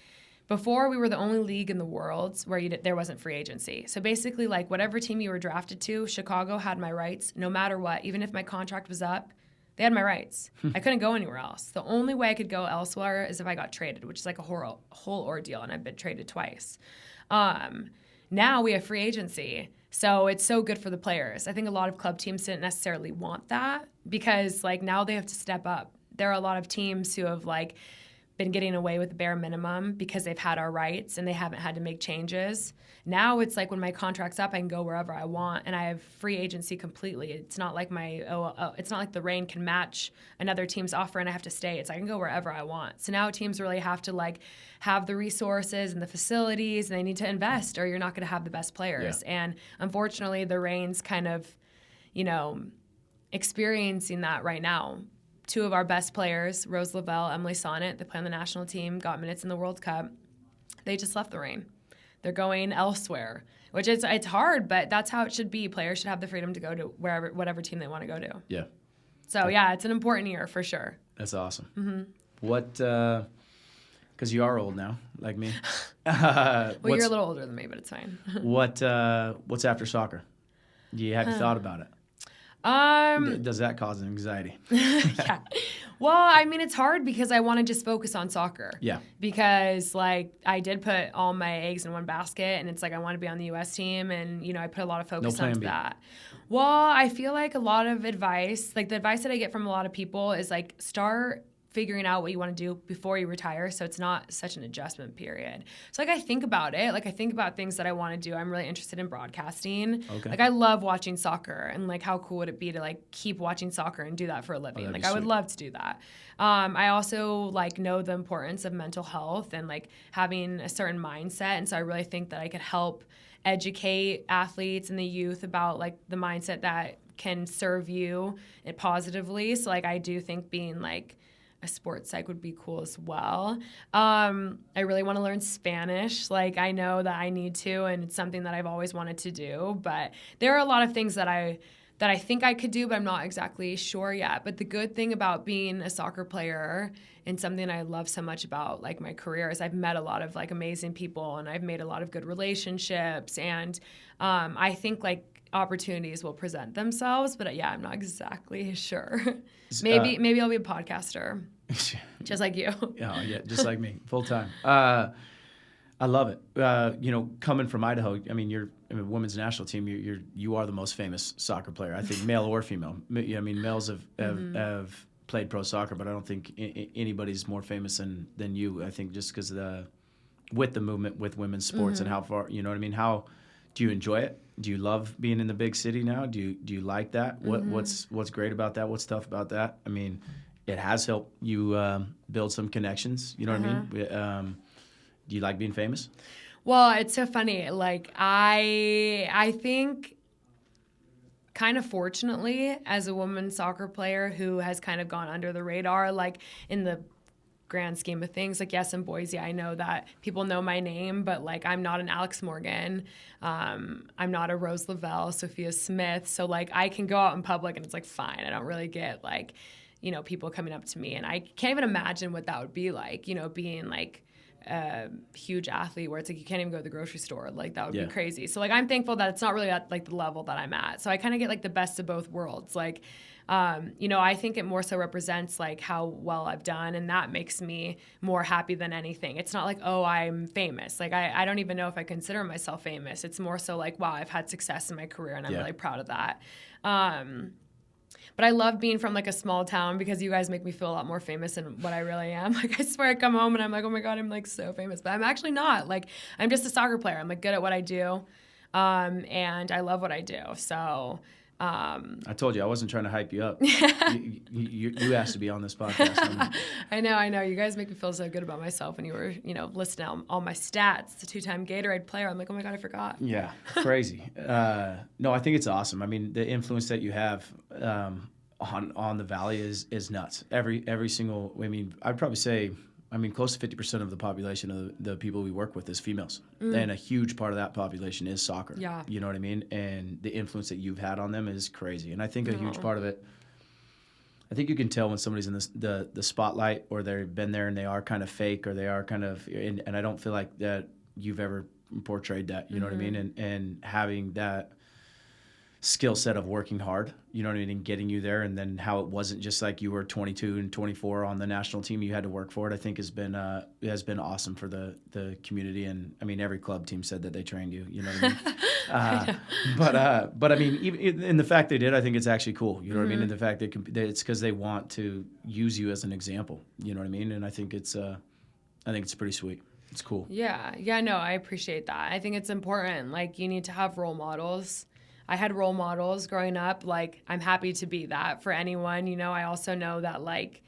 Speaker 2: Before, we were the only league in the world where there wasn't free agency. So basically, like whatever team you were drafted to, Chicago had my rights no matter what. Even if my contract was up, they had my rights. I couldn't go anywhere else. The only way I could go elsewhere is if I got traded, which is like a whole ordeal, and I've been traded twice. Now we have free agency. So it's so good for the players. I think a lot of club teams didn't necessarily want that because like now they have to step up. There are a lot of teams who have like been getting away with the bare minimum because they've had our rights and they haven't had to make changes. Now it's like when my contract's up, I can go wherever I want, and I have free agency completely. It's not like it's not like the Reign can match another team's offer and I have to stay. It's I can go wherever I want. So now teams really have to like have the resources and the facilities, and they need to invest, or you're not going to have the best players. Yeah. And unfortunately, the Reign's kind of, experiencing that right now. Two of our best players, Rose Lavelle, Emily Sonnet, they play on the national team, got minutes in the World Cup. They just left the Reign. They're going elsewhere, which it's hard, but that's how it should be. Players should have the freedom to go to whatever team they want to go to.
Speaker 1: Yeah.
Speaker 2: So, yeah, it's an important year for sure.
Speaker 1: That's awesome. Mm-hmm. What, because you are old now, like me.
Speaker 2: Well, you're a little older than me, but it's fine.
Speaker 1: What's after soccer? Have you thought about it? Does that cause anxiety?
Speaker 2: Yeah. Well, I mean, it's hard because I want to just focus on soccer.
Speaker 1: Yeah.
Speaker 2: Because, like, I did put all my eggs in one basket, and it's like I want to be on the U.S. team, and, I put a lot of focus onto that. Well, I feel like a lot of advice, like the advice that I get from a lot of people is, like, start figuring out what you want to do before you retire, so it's not such an adjustment period. So, like, I think about it. Like, I think about things that I want to do. I'm really interested in broadcasting. Okay. Like, I love watching soccer, and, like, how cool would it be to, like, keep watching soccer and do that for a living? Like, I would love to do that. I also, like, know the importance of mental health and, like, having a certain mindset, and so I really think that I could help educate athletes and the youth about, like, the mindset that can serve you positively. So, like, I do think being, like, a sports psych would be cool as well. I really want to learn Spanish. Like, I know that I need to, and it's something that I've always wanted to do. But there are a lot of things that I think I could do, but I'm not exactly sure yet. But the good thing about being a soccer player and something I love so much about, like, my career is I've met a lot of, like, amazing people, and I've made a lot of good relationships. And I think, like, opportunities will present themselves, but yeah, I'm not exactly sure. Maybe I'll be a podcaster, just like you.
Speaker 1: Yeah, just like me, full time. I love it. Coming from Idaho, I mean, you're a women's national team. You are the most famous soccer player, I think, male or female. I mean, males have played pro soccer, but I don't think anybody's more famous than you. I think just because with the movement with women's sports and how far, you know what I mean? How do you enjoy it? Do you love being in the big city now? Do you like that? What's great about that? What's tough about that? I mean, it has helped you build some connections. You know what I mean? Do you like being famous?
Speaker 2: Well, it's so funny. Like, I think kind of fortunately, as a woman soccer player who has kind of gone under the radar, like in the grand scheme of things, like, yes, in Boise, I know that people know my name, but like, I'm not an Alex Morgan. I'm not a Rose Lavelle, Sophia Smith. So like, I can go out in public and it's like, fine. I don't really get like, you know, people coming up to me, and I can't even imagine what that would be like, you know, being like a huge athlete where it's like you can't even go to the grocery store. Like, that would be crazy. So like, I'm thankful that it's not really at like the level that I'm at. So I kind of get like the best of both worlds. Like, you know, I think it more so represents like how well I've done, and that makes me more happy than anything. It's not like, oh, I'm famous. Like, I don't even know if I consider myself famous. It's more so like, wow, I've had success in my career, and I'm really proud of that. But I love being from like a small town because you guys make me feel a lot more famous than what I really am. Like, I swear I come home and I'm like, oh my God, I'm like so famous. But I'm actually not. Like, I'm just a soccer player. I'm like good at what I do. And I love what I do. So
Speaker 1: I told you I wasn't trying to hype you up. You asked to be on this podcast.
Speaker 2: I know. You guys make me feel so good about myself when you were, you know, listing out all my stats. The 2-time Gatorade player. I'm like, oh my God, I forgot.
Speaker 1: Yeah, crazy. No, I think it's awesome. I mean, the influence that you have on the Valley is nuts. Every single. I mean, I'd probably say, I mean, close to 50% of the population of the people we work with is females. And a huge part of that population is soccer.
Speaker 2: Yeah.
Speaker 1: You know what I mean? And the influence that you've had on them is crazy. And I think a huge part of it, I think you can tell when somebody's in the spotlight, or they've been there and they are kind of fake, or they are kind of, and I don't feel like that you've ever portrayed that, you know what I mean? And having that skill set of working hard, you know what I mean, and getting you there, and then how it wasn't just like you were 22 and 24 on the national team, you had to work for it, I think has been awesome for the community. And I mean, every club team said that they trained you, you know what I mean? But I mean, even in the fact they did, I think it's actually cool, you know what I mean? And the fact that it's because they want to use you as an example, you know what I mean? And I think it's pretty sweet. It's cool.
Speaker 2: Yeah, no, I appreciate that. I think it's important. Like, you need to have role models. I had role models growing up. Like, I'm happy to be that for anyone. You know, I also know that, like,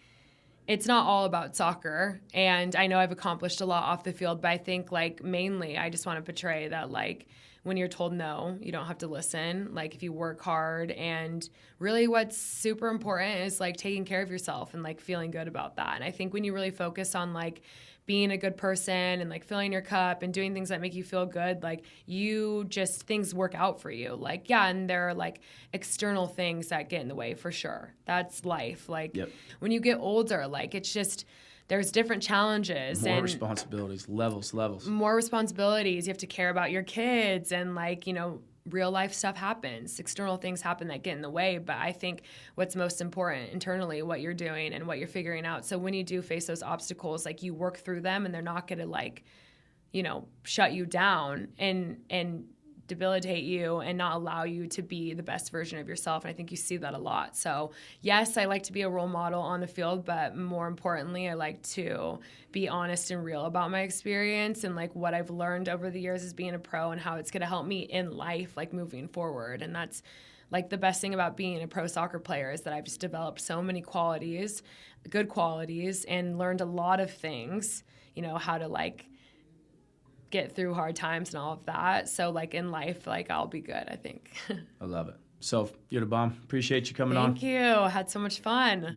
Speaker 2: it's not all about soccer. And I know I've accomplished a lot off the field, but I think, like, mainly I just want to portray that, like, when you're told no, you don't have to listen. Like, if you work hard, and really what's super important is, like, taking care of yourself and, like, feeling good about that. And I think when you really focus on, like, being a good person and like filling your cup and doing things that make you feel good, like, you just, things work out for you. Like, yeah, and there are like external things that get in the way for sure. That's life. Like, when you get older, like, it's just, there's different challenges.
Speaker 1: More responsibilities, levels.
Speaker 2: More responsibilities. You have to care about your kids, and like, you know, real life stuff happens. External things happen that get in the way. But I think what's most important internally, what you're doing and what you're figuring out. So when you do face those obstacles, like, you work through them, and they're not going to, like, you know, shut you down and debilitate you and not allow you to be the best version of yourself. And I think you see that a lot. So yes, I like to be a role model on the field, but more importantly, I like to be honest and real about my experience and like what I've learned over the years as being a pro, and how it's going to help me in life, like, moving forward. And that's like the best thing about being a pro soccer player, is that I've just developed so many qualities, good qualities, and learned a lot of things, you know, how to like get through hard times and all of that. So like in life, like, I'll be good, I think.
Speaker 1: I love it. So you're the bomb. Appreciate you coming on.
Speaker 2: Thank you. Had so much fun.